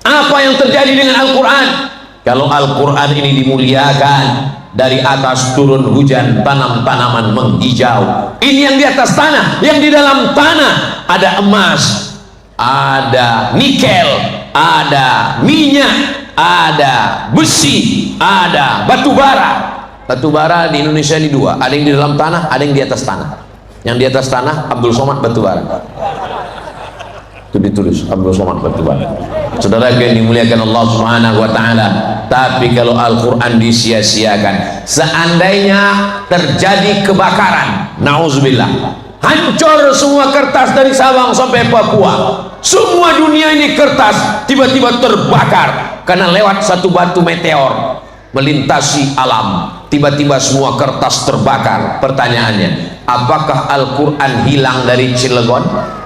Apa yang terjadi dengan Al-Quran? Kalau Al-Quran ini dimuliakan, dari atas turun hujan, tanam-tanaman menghijau. Ini yang di atas tanah, yang di dalam tanah ada emas, ada nikel, ada minyak, ada besi, ada batu bara. Batu bara di Indonesia ini dua, ada yang di dalam tanah, ada yang di atas tanah. Yang di atas tanah Abdul Somad batu bara, itu ditulis Abdul Somad batu bara. Saudara yang dimuliakan Allah Subhanahu wa Ta'ala, tapi kalau Al-Quran disia-siakan, seandainya terjadi kebakaran, na'udzubillah, hancur semua kertas dari Sabang sampai Papua, semua dunia ini kertas tiba-tiba terbakar karena lewat satu batu meteor melintasi alam, tiba-tiba semua kertas terbakar. Pertanyaannya, apakah Al-Quran hilang dari Cilegon?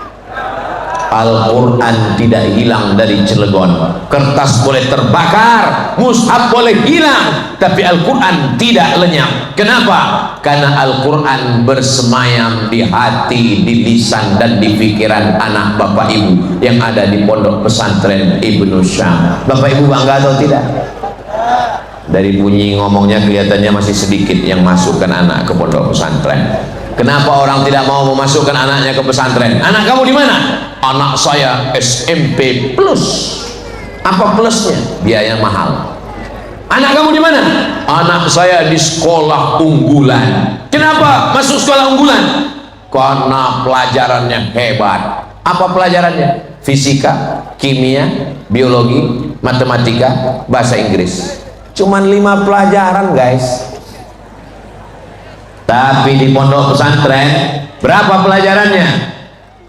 Al-Quran tidak hilang dari Cilegon. Kertas boleh terbakar, mushaf boleh hilang, tapi Al-Quran tidak lenyap. Kenapa? Karena Al-Quran bersemayam di hati, di lisan dan di pikiran anak bapak ibu yang ada di pondok pesantren Ibnu Syam. Bapak ibu bangga atau tidak? Dari bunyi ngomongnya kelihatannya masih sedikit yang masukkan anak ke pondok pesantren. Kenapa orang tidak mau memasukkan anaknya ke pesantren? Anak kamu di mana? Anak saya SMP plus. Apa plusnya? Biaya mahal. Anak kamu di mana? Anak saya di sekolah unggulan. Kenapa masuk sekolah unggulan? Karena pelajarannya hebat. Apa pelajarannya? Fisika, kimia, biologi, matematika, bahasa Inggris. Cuman 5 pelajaran guys. Tapi di pondok pesantren berapa pelajarannya?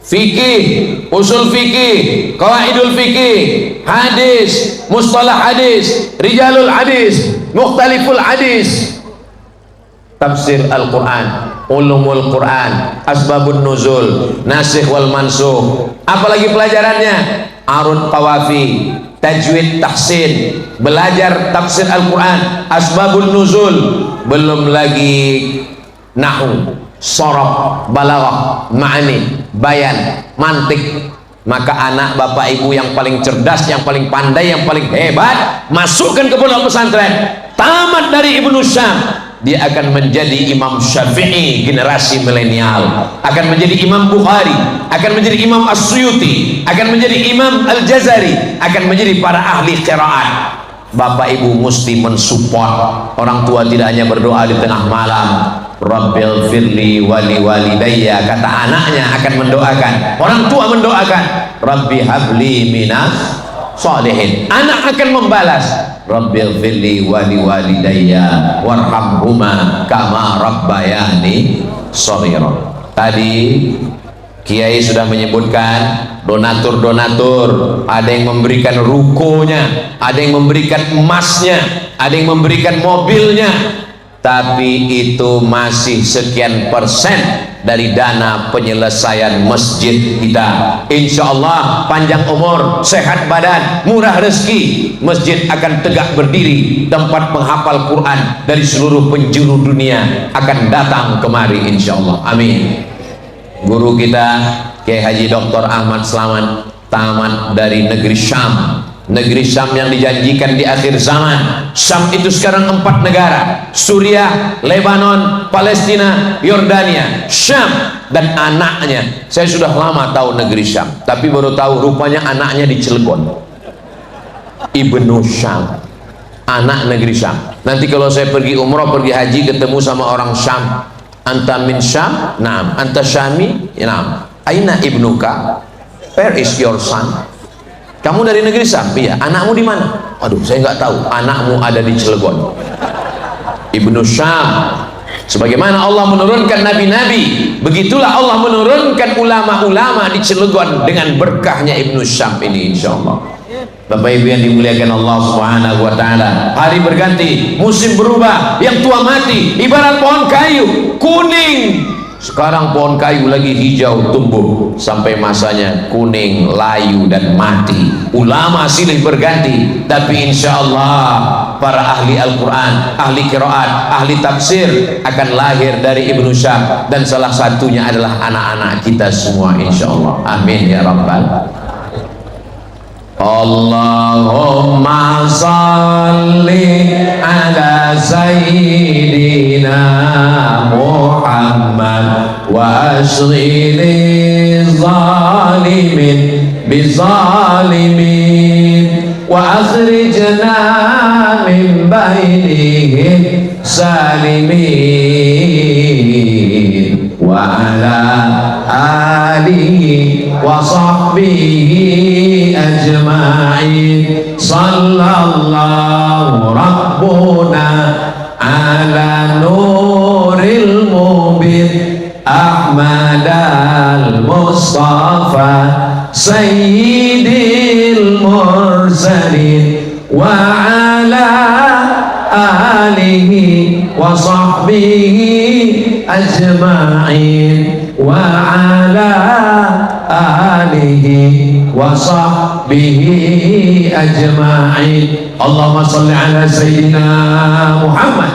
Fikih, usul fikih, qawaidul fikih, hadis, mustalah hadis, rijalul hadis, mukhtaliful hadis, tafsir Al-Quran, ulumul Quran, asbabun nuzul, nasikh wal mansukh. Apalagi pelajarannya? Arud qawafi, tajwid tahsin, belajar tafsir Al-Quran, asbabun nuzul, belum lagi nahu, sorof, balaghah, ma'ani, bayan, mantik. Maka anak bapak ibu yang paling cerdas, yang paling pandai, yang paling hebat, masukkan ke pondok pesantren, tamat dari Ibnu Syam, dia akan menjadi Imam Syafi'i generasi milenial, akan menjadi Imam Bukhari, akan menjadi Imam As-Suyuti, akan menjadi Imam Al-Jazari, akan menjadi para ahli qiraat. Bapak ibu mesti mensupport. Orang tua tidak hanya berdoa di tengah malam, Rabbil firli wali walidayya, kata anaknya akan mendoakan, orang tua mendoakan, Rabbi habli minas sholihin, anak akan membalas, Rabbil firli wali walidayya warhamhuma kama rabbayani shaghira. Tadi Kiai sudah menyebutkan donatur-donatur, ada yang memberikan rukonya, ada yang memberikan emasnya, ada yang memberikan mobilnya. tapi itu masih sekian persen dari dana penyelesaian masjid kita. Insya Allah panjang umur, sehat badan, murah rezeki, masjid akan tegak berdiri. Tempat menghafal Quran dari seluruh penjuru dunia akan datang kemari insya Allah. Amin. Guru kita Kiai Haji Dr. Ahmad Slaman tamat dari negeri Syam. Negeri Syam yang dijanjikan di akhir zaman. Syam itu sekarang 4 negara: Suriah, Lebanon, Palestina, Yordania. Syam dan anaknya, saya sudah lama tahu negeri Syam, tapi baru tahu rupanya anaknya di Cilegon. Ibnu Syam, anak negeri Syam. Nanti kalau saya pergi umroh, pergi haji, ketemu sama orang Syam, anta min Syam? Naam. Anta Syami? Naam. Aina ibnuka? Where is your son? Kamu dari negeri Syam? Iya. Anakmu di mana? Aduh, saya nggak tahu. Anakmu ada di Cilegon. Ibnu Syam. Sebagaimana Allah menurunkan nabi-nabi, begitulah Allah menurunkan ulama-ulama di Cilegon dengan berkahnya Ibnu Syam ini insya Allah. Bapak Ibu yang dimuliakan Allah Subhanahu wa taala, hari berganti, musim berubah, yang tua mati, ibarat pohon kayu kuning. Sekarang pohon kayu lagi hijau tumbuh, sampai masanya kuning, layu dan mati. Ulama silih berganti, tapi insya Allah para ahli Al-Quran, ahli qiraat, ahli tafsir akan lahir dari Ibnu Syam, dan salah satunya adalah anak-anak kita semua insya Allah. Amin ya rabbal. Allahumma salli ala sayyidina Muhammad wa ashghili zalimin bizalimin wa akhrijna min bainihim salimin wa ala alihi wa sahbihi ajma'in. Sallallahu rabbuna ala nuril mubin Ahmad al-Mustafa sayyidil mursalin wa ala alihi wa sahbihi ajma'in wa ala alihi wa sahbihi ajma'in. Allahumma salli ala sayyidina Muhammad.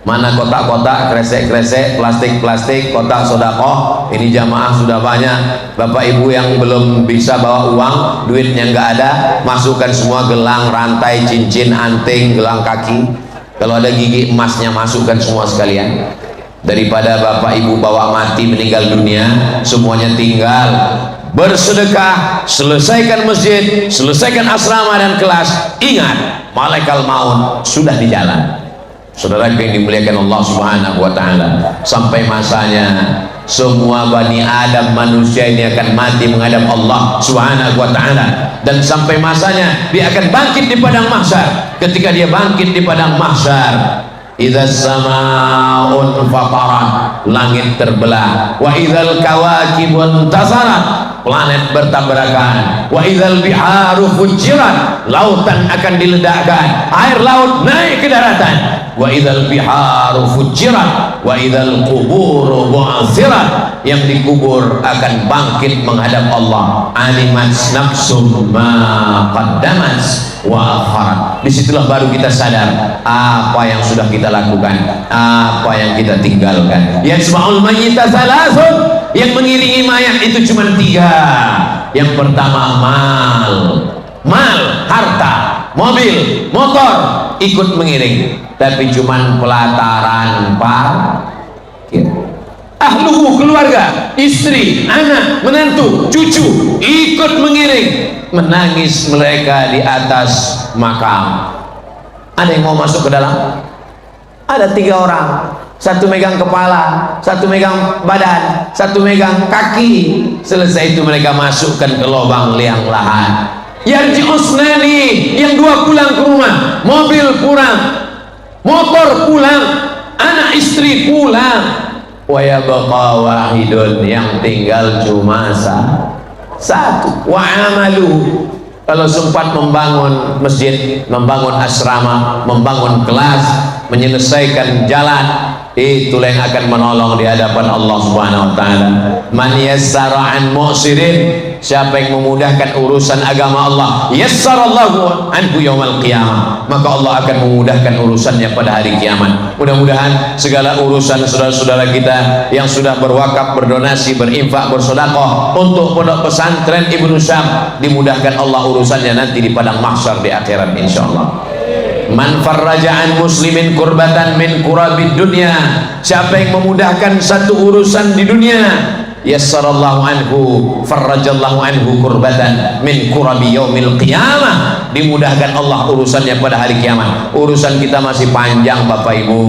Mana kotak-kotak, kresek-kresek, plastik-plastik, kotak sodakoh? Ini jamaah sudah banyak. Bapak ibu yang belum bisa bawa uang, duitnya nggak ada, masukkan semua gelang, rantai, cincin, anting, gelang kaki. Kalau ada gigi emasnya masukkan semua sekalian. Daripada bapak ibu bawa mati meninggal dunia, semuanya tinggal. Bersedekah, selesaikan masjid, selesaikan asrama dan kelas. Ingat, malaikat maut sudah di jalan. Saudara yang dimuliakan Allah Subhanahu wa taala, sampai masanya semua Bani Adam manusia ini akan mati menghadap Allah Subhanahu wa taala, dan sampai masanya dia akan bangkit di padang mahsyar. Ketika dia bangkit di padang mahsyar, idza samaa'un fatarat, langit terbelah, wa idzal kawakibun tasarat, planet bertabrakan, wa idzal biharu fujirat, lautan akan diledakkan, air laut naik ke daratan, wa idzal biharu fujirat, wa idzal quburu bu'athirat, yang dikubur akan bangkit menghadap Allah. Alimat nafsum ma qaddamat wa akharat. Disitulah baru kita sadar apa yang sudah kita lakukan, apa yang kita tinggalkan. Yasma'ul mayyita salasun, yang mengiringi mayat itu cuma 3. Yang pertama mal, harta, mobil, motor ikut mengiring, tapi cuma pelataran parkir. Ahluhu, keluarga, istri, anak, menantu, cucu ikut mengiring, menangis mereka di atas makam. Ada yang mau masuk ke dalam? Ada 3 orang, satu megang kepala, satu megang badan, satu megang kaki. Selesai itu mereka masukkan ke lubang liang lahat. Yarji usnani, yang 2 pulang ke rumah, mobil pulang, motor pulang, anak istri pulang. Wa yabqa wahidun, yang tinggal cuma satu. Wa amalu, kalau sempat membangun masjid, membangun asrama, membangun kelas, menyelesaikan jalan, itulah yang akan menolong di hadapan Allah Subhanahu wa taala. Man yassara an mu'sirin, siapa yang memudahkan urusan agama Allah, yassarallahu anhu yaumal qiyamah, maka Allah akan memudahkan urusannya pada hari kiamat. Mudah-mudahan segala urusan saudara-saudara kita yang sudah berwakaf, berdonasi, berinfak, bersedekah untuk pondok pesantren Ibnu Syam, dimudahkan Allah urusannya nanti di padang mahsyar di akhirat insyaallah. Man farraja an muslimin kurbatan min kurabid dunya, siapa yang memudahkan satu urusan di dunia, yassarallahu anhu farrajallahu anhu kurbatan min kurabi yaumil qiyamah, dimudahkan Allah urusannya pada hari kiamat. Urusan kita masih panjang Bapak Ibu,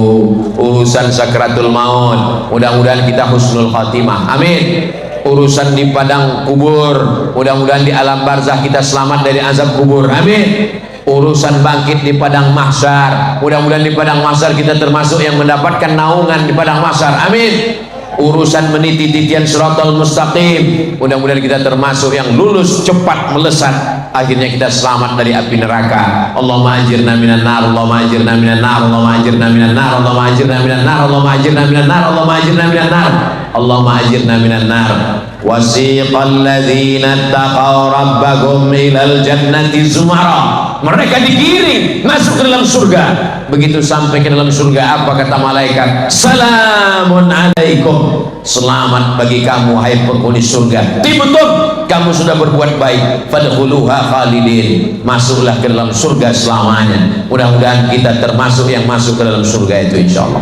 urusan sakratul maut, mudah-mudahan kita husnul khatimah, amin. Urusan di padang kubur, mudah-mudahan di alam barzah kita selamat dari azab kubur, amin. Urusan bangkit di padang mahsyar, mudah-mudahan di padang mahsyar kita termasuk yang mendapatkan naungan di padang mahsyar, amin. Urusan meniti titian siratal mustaqim, mudah-mudahan kita termasuk yang lulus cepat melesat, akhirnya kita selamat dari api neraka. Allahumma ajirna minan nar, Allahumma ajirna minan nar, Allahumma ajirna minan nar, Allahumma ajirna minan nar, Allahumma ajirna minan nar, Allahumma ajirna minan nar, Allahumma ajirna minan nar. Wasiqal ladzina taqaw rabbahum ilal jannati zumara, mereka digiring masuk ke dalam surga. Begitu sampai ke dalam surga, apa kata malaikat? Salamun alaikum, selamat bagi kamu hai penghuni surga, tibtum, kamu sudah berbuat baik, fadkhuluha khalidin, masuklah ke dalam surga selamanya. Mudah-mudahan kita termasuk yang masuk ke dalam surga itu insyaallah.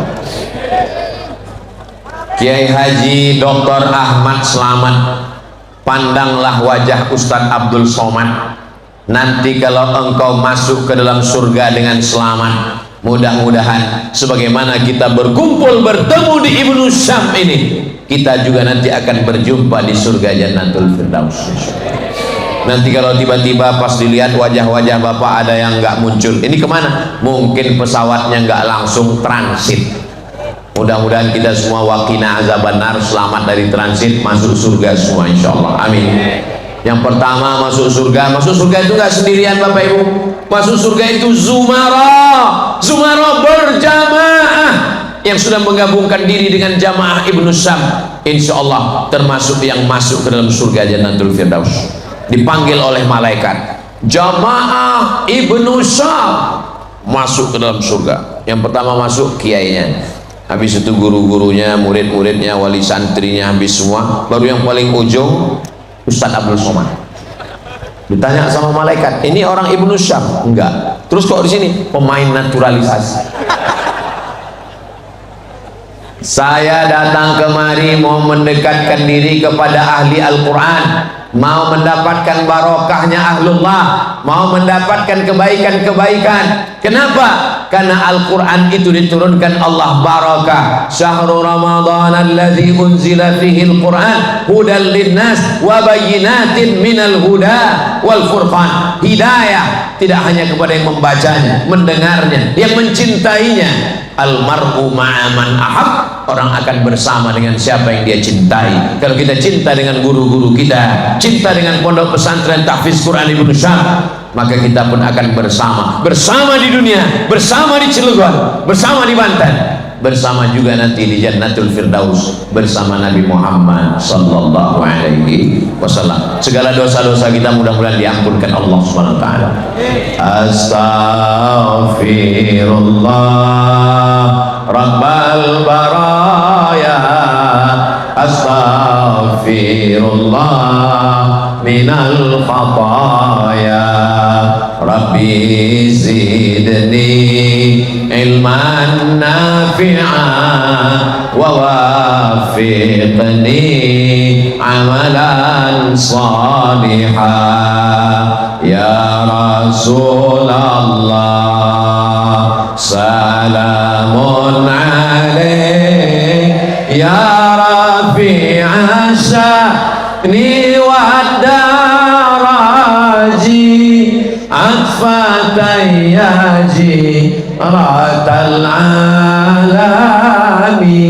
Kiai Haji Dr. Ahmad Slamet, pandanglah wajah Ustadz Abdul Somad. Nanti kalau engkau masuk ke dalam surga dengan selamat, mudah-mudahan sebagaimana kita berkumpul bertemu di Ibnu Syam ini, kita juga nanti akan berjumpa di surga Jannatul Firdaus. Nanti kalau tiba-tiba pas dilihat wajah-wajah Bapak ada yang nggak muncul, ini kemana? Mungkin pesawatnya nggak langsung transit. Mudah-mudahan kita semua waqina azabannar, selamat dari transit, masuk surga semua insyaallah, amin. Yang pertama masuk surga itu nggak sendirian Bapak Ibu, masuk surga itu zumara berjamaah, yang sudah menggabungkan diri dengan jamaah Ibnu Syam, insyaallah termasuk yang masuk ke dalam surga Jannatul Firdaus. Dipanggil oleh malaikat, jamaah Ibnu Syam masuk ke dalam surga. Yang pertama masuk kiainya, habis itu guru-gurunya, murid-muridnya, wali santrinya, habis semua. Baru yang paling ujung Ustadz Abdul Somad. Ditanya sama malaikat, ini orang Ibnu Syam? Enggak. Terus kok di sini? Pemain naturalisasi. Saya datang kemari mau mendekatkan diri kepada ahli Al-Quran, mau mendapatkan barokahnya ahlullah, mau mendapatkan kebaikan-kebaikan. Kenapa? Karena Al-Quran itu diturunkan Allah barakah. Syahrul Ramadan alladzi unzila fihi Al-Quran hudan linnas wa bayyinatin minal huda wal furqan. Hidayah tidak hanya kepada yang membacanya, mendengarnya, yang mencintainya. Almar'u ma'aman ahab, orang akan bersama dengan siapa yang dia cintai. Kalau kita cinta dengan guru-guru kita, cinta dengan pondok pesantren tahfiz Quran Ibnu Syam, maka kita pun akan bersama di dunia, bersama di Cilegon, bersama di Banten, bersama juga nanti di Jannatul Firdaus bersama Nabi Muhammad sallallahu alaihi wasallam. Segala dosa-dosa kita mudah-mudahan diampunkan Allah Subhanahu wa taala. Astaghfirullah Rabbal baraya, astaghfirullah minal khataya, Rabbi zidni ilman nafi'an wa wafiqni amalan salihah. Ya Rasulullah salamun alaik, ya rafi'a sya'ni wa daraji, atfatayyaji ratal alami,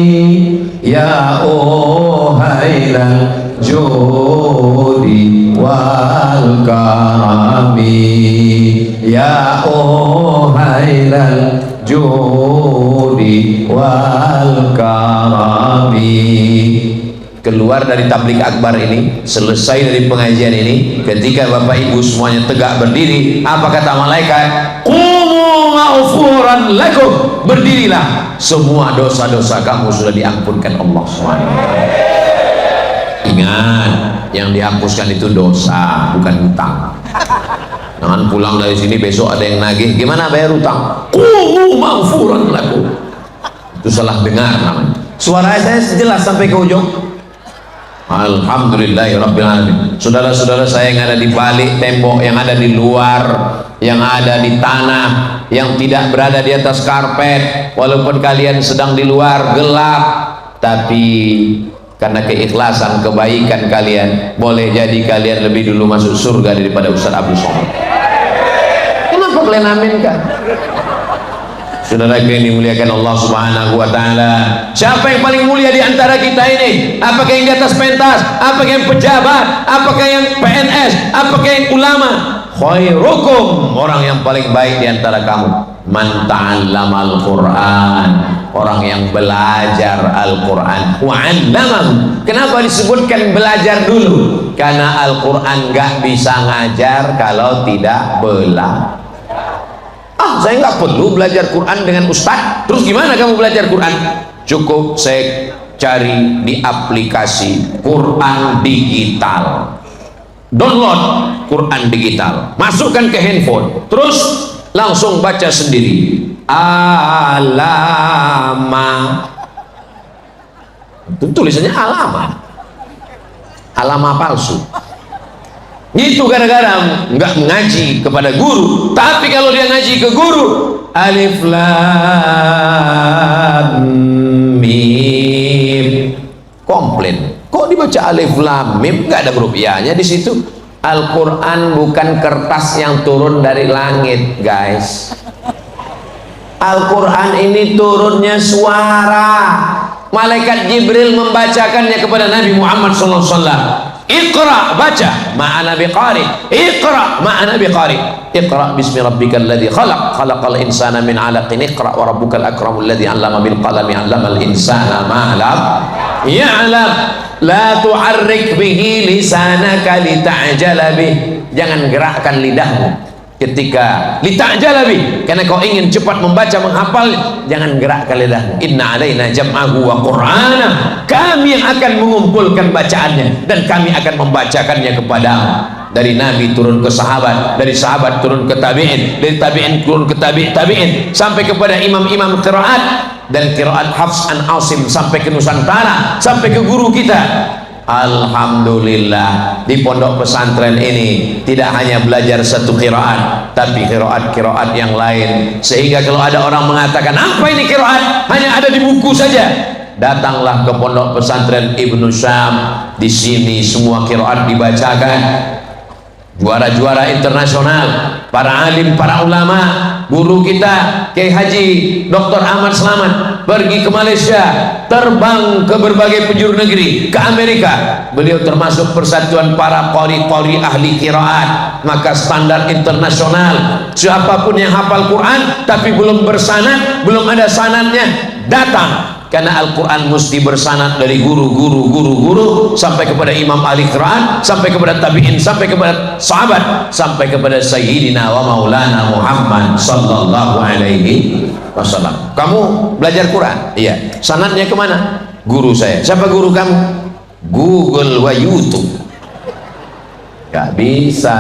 ya uhailan judi wal karami ya uhailal judi wal karami. Keluar dari tablik akbar ini, selesai dari pengajian ini, ketika bapak ibu semuanya tegak berdiri, apa kata malaikat? Qumu ma'furan lakum, berdirilah, semua dosa-dosa kamu sudah diampunkan Allah SWT. Ingat, yang dihapuskan itu dosa, bukan hutang. Jangan pulang dari sini besok ada yang nagih, gimana bayar hutang? Qumu ma'furan lakum. Itu salah dengar namanya. Suara saya jelas sampai ke ujung. Alhamdulillahirrabbilalamin. Saudara-saudara saya yang ada di balik tembok, yang ada di luar, yang ada di tanah, yang tidak berada di atas karpet, walaupun kalian sedang di luar gelap, tapi karena keikhlasan kebaikan kalian, boleh jadi kalian lebih dulu masuk surga daripada Ustaz Abdul Somad. Kenapa kalian aminkan? Saudara yang dimuliakan Allah Subhanahu wa taala, siapa yang paling mulia di antara kita ini? Apakah yang di atas pentas? Apakah yang pejabat? Apakah yang PNS? Apakah yang ulama? Khairukum, orang yang paling baik di antara kamu, man ta'allamal Qur'an, orang yang belajar Al-Qur'an, wa 'allamahu. Kenapa disebutkan belajar dulu? Karena Al-Qur'an gak bisa ngajar kalau tidak belajar. Saya nggak perlu belajar Quran dengan ustaz. Terus gimana kamu belajar Quran? Cukup saya cari di aplikasi Quran digital, download Quran digital, masukkan ke handphone, terus langsung baca sendiri. Alama, tulisannya alama palsu. Itu gara-gara nggak mengaji kepada guru. Tapi kalau dia ngaji ke guru, alif lam mim, komplain. Kok dibaca alif lam mim? Nggak ada huruf ya-nya di situ. Al-Quran bukan kertas yang turun dari langit, guys. Al-Quran ini turunnya suara. Malaikat Jibril membacakannya kepada Nabi Muhammad SAW. Iqra, baca, ma'ana biqari. Iqra, ma'ana biqari. Iqra bismi rabbikal ladzi khalaq, khalaqal insana min 'alaqin. Iqra wa rabbukal akramul ladzi 'allama bil qalami 'allamal insana ma lam ya'lam. La tu'arrik bihi lisanaka lita'jala bih. Jangan gerakkan lidahmu ketika lita'jala bih, karena kau ingin cepat membaca, menghafal. Jangan gerakkan lidahmu. Inna alaina jam'ahu wa qur'ana, kami yang akan mengumpulkan bacaannya dan kami akan membacakannya kepadamu. Dari Nabi turun ke sahabat, dari sahabat turun ke tabi'in, dari tabi'in turun ke tabi'in, sampai kepada imam-imam qiraat, dan qiraat Hafs an Asim sampai ke Nusantara, sampai ke guru kita. Alhamdulillah, di pondok pesantren ini tidak hanya belajar satu qiraat, tapi qiraat-qiraat yang lain. Sehingga kalau ada orang mengatakan apa ini qiraat, hanya ada di buku saja, datanglah ke pondok pesantren Ibnu Syam. Di sini semua qiraat dibacakan. Juara-juara internasional, para alim, para ulama, guru kita Kiai Haji Dr. Ahmad Selamat pergi ke Malaysia, terbang ke berbagai penjuru negeri, ke Amerika. Beliau termasuk persatuan para qori-qori ahli qiraat, maka standar internasional. Siapapun yang hafal Quran tapi belum bersanad, belum ada sanadnya, datang. Karena Al-Quran mesti bersanad dari guru sampai kepada imam ahli qiraat, sampai kepada tabi'in, sampai kepada sahabat, sampai kepada Sayyidina wa Maulana Muhammad sallallahu alaihi wasallam. Kamu belajar Quran? Iya. Sanadnya kemana? Guru saya. Siapa guru kamu? Google wa YouTube. Gak bisa,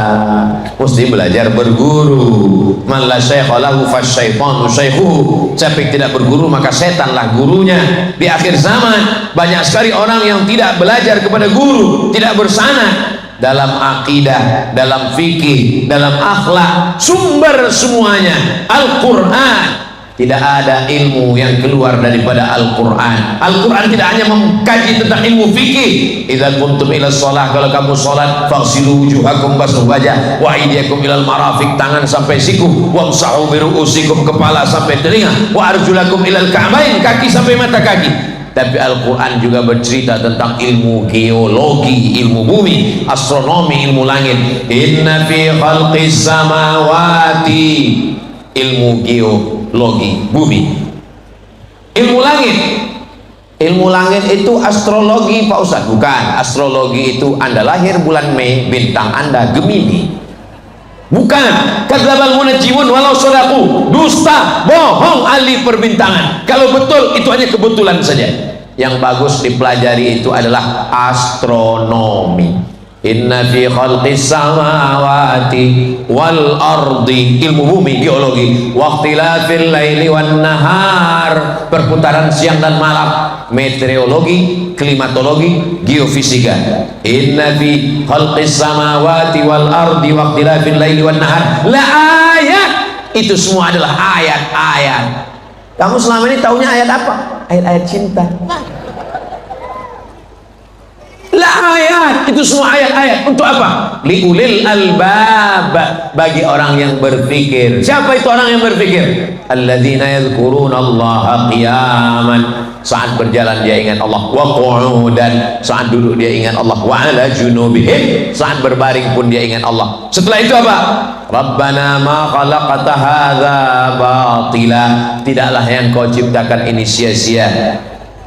mesti belajar berguru. Man la syaikha lahu fasyaitanu syaikhuhu. Siapa yang tidak berguru maka setanlah gurunya. Di akhir zaman banyak sekali orang yang tidak belajar kepada guru, tidak bersanad dalam akidah, dalam fikih, dalam akhlak. Sumber semuanya Al-Quran. Tidak ada ilmu yang keluar daripada Al-Quran. Al-Quran tidak hanya mengkaji tentang ilmu fikih. Idza kuntum ila shalah, kalau kamu salat, faghsilu wujuhakum, basuh wajah, wa aydiyakum ilal marafiq, tangan sampai siku, wamsahu bi ru'usikum, kepala sampai telinga, wa arjulakum ilal ka'bain, kaki sampai mata kaki. tapi Al-Quran juga bercerita tentang ilmu geologi, ilmu bumi, astronomi, ilmu langit. Inna fi khalqis samawati, ilmu geologi bumi. Ilmu langit, ilmu langit itu astrologi Pak Ustadz? Bukan. Astrologi itu Anda lahir bulan Mei, bintang Anda Gemini. Bukan. Kadzdzabal munajjimun walau shadaku, dusta, bohong ahli perbintangan. Kalau betul itu hanya kebetulan saja. Yang bagus dipelajari itu adalah astronomi. Inna fi khalqis samawati wal ardi, ilmu bumi, geologi. Waqtilafil laili wan nahar, perputaran siang dan malam, meteorologi, klimatologi, geofisika. Inna fi khalqis samawati wal ardi waqtilafil laili wan nahar la ayat, itu semua adalah ayat-ayat. Kamu selama ini taunya ayat apa? Ayat-ayat cinta. La ayat, itu semua ayat-ayat. Untuk apa? Liulil albab, bagi orang yang berpikir. Siapa itu orang yang berpikir? Alladzina yadhkuruna Allaha qiyaman, saat berjalan dia ingat Allah, wa qu'udan, saat duduk dia ingat Allah, wa ala junubihim, saat berbaring pun dia ingat Allah. Setelah itu apa? Rabbana ma khalaqta hadza batila, tidaklah yang kau ciptakan ini sia-sia.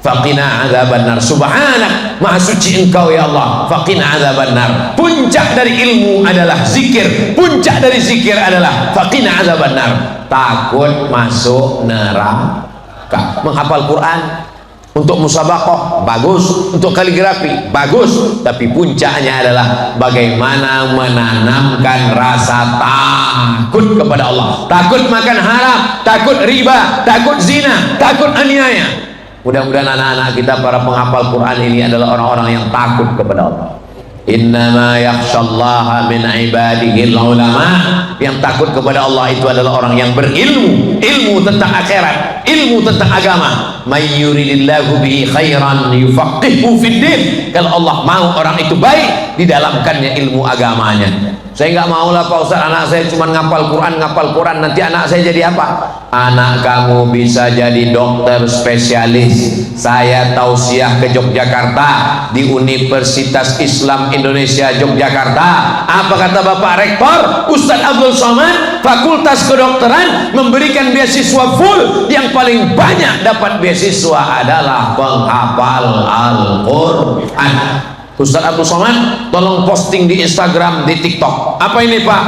Faqina adzabannar, subhanak, maha suci engkau ya Allah. Faqina adzabannar, puncak dari ilmu adalah zikir, puncak dari zikir adalah faqina adzabannar, takut masuk neraka. Menghafal Quran untuk musabaqah bagus, untuk kaligrafi bagus, tapi puncaknya adalah bagaimana menanamkan rasa takut kepada Allah. Takut makan haram, takut riba, takut zina, takut aniaya. Mudah-mudahan anak-anak kita para penghafal Quran ini adalah orang-orang yang takut kepada Allah. Innama yakhshallaha min ibadihil ulama, yang takut kepada Allah itu adalah orang yang berilmu, ilmu tentang akhirat, ilmu tentang agama. May yuridillahu bihi khairan yufaqihu fid din, kalau Allah mau orang itu baik, didalamkannya ilmu agamanya. Saya nggak mau lah Pak Ustaz, anak saya cuma ngapal Quran, nanti anak saya jadi apa? Anak kamu bisa jadi dokter spesialis. Saya tausiah ke Yogyakarta, di Universitas Islam Indonesia Yogyakarta. Apa kata Bapak Rektor Ustadz Abdul Somad? Fakultas Kedokteran memberikan beasiswa full, yang paling banyak dapat beasiswa adalah penghafal Al-Quran. Ustadz Abdul Somad tolong posting di Instagram, di TikTok. Apa ini Pak?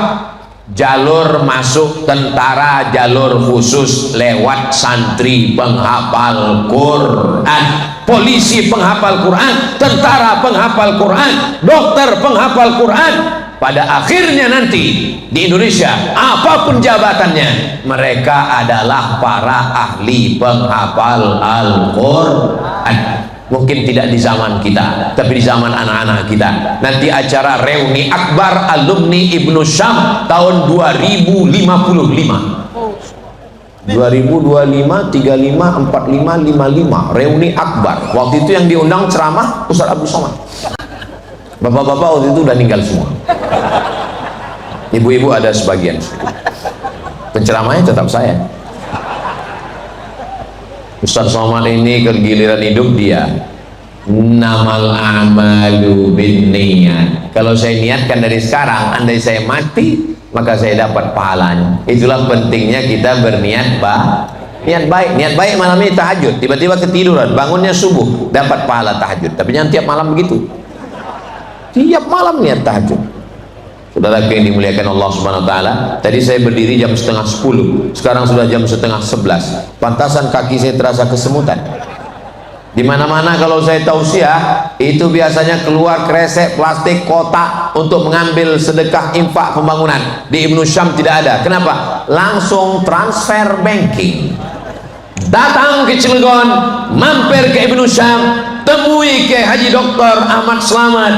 Jalur masuk tentara, jalur khusus lewat santri penghafal Quran, polisi penghafal Quran, tentara penghafal Quran, dokter penghafal Quran. Pada akhirnya nanti di Indonesia, apapun jabatannya, mereka adalah para ahli penghafal Al-Quran. Mungkin tidak di zaman kita, tapi di zaman anak-anak kita. Nanti acara reuni akbar alumni Ibnu Syam tahun 2055, 2025, 35, 45, 55, reuni akbar. Waktu itu yang diundang ceramah Ustadz Abdul Somad. Bapak-bapak waktu itu udah meninggal semua. Ibu-ibu ada sebagian. Penceramahnya tetap saya. Ustadz Somad ini kegiliran hidup dia namal amalu binniyat. Kalau saya niatkan dari sekarang, andai saya mati, maka saya dapat pahalanya. Itulah pentingnya kita berniat niat baik. Niat baik malam ini tahajud, tiba-tiba ketiduran, bangunnya subuh, dapat pahala tahajud. Tapi jangan tiap malam begitu, tiap malam niat tahajud. Saudara yang dimuliakan Allah Subhanahu wa taala, tadi saya berdiri jam setengah 10, sekarang sudah jam setengah 11. Pantasan kaki saya terasa kesemutan. Di mana-mana kalau saya tausiah, itu biasanya keluar kresek, plastik, kotak untuk mengambil sedekah infak pembangunan. Di Ibnu Syam tidak ada. Kenapa? Langsung transfer banking. Datang ke Cilegon, mampir ke Ibnu Syam, temui ke Haji Dr. Ahmad Slamet.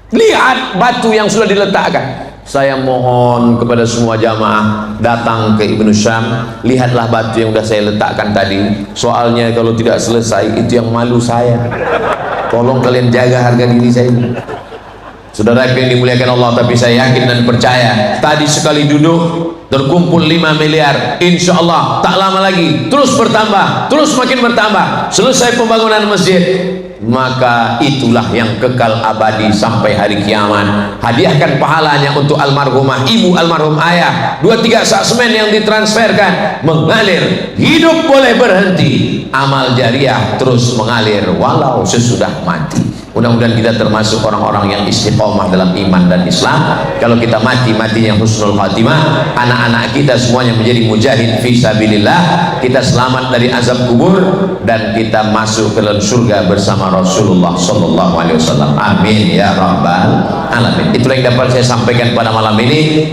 Lihat batu yang sudah diletakkan. Saya mohon kepada semua jamaah datang ke Ibnu Syam, lihatlah batu yang sudah saya letakkan tadi. Soalnya kalau tidak selesai, itu yang malu saya. Tolong kalian jaga harga diri saya. Saudara yang dimuliakan Allah, tapi saya yakin dan percaya tadi sekali duduk terkumpul 5 miliar, insya Allah tak lama lagi terus bertambah, terus makin bertambah. Selesai pembangunan masjid, maka itulah yang kekal abadi sampai hari kiamat. Hadiahkan pahalanya untuk almarhumah ibu, almarhum ayah. 2-3 sak semen yang ditransferkan mengalir, hidup boleh berhenti, amal jariah terus mengalir walau sesudah mati. Mudah-mudahan kita termasuk orang-orang yang istiqomah dalam iman dan Islam. Kalau kita mati yang husnul khatimah, anak-anak kita semuanya menjadi mujahid fi sabilillah, kita selamat dari azab kubur dan kita masuk ke dalam surga bersama Rasulullah sallallahu alaihi wasallam. Amin ya rabbal alamin. Itulah yang dapat saya sampaikan pada malam ini.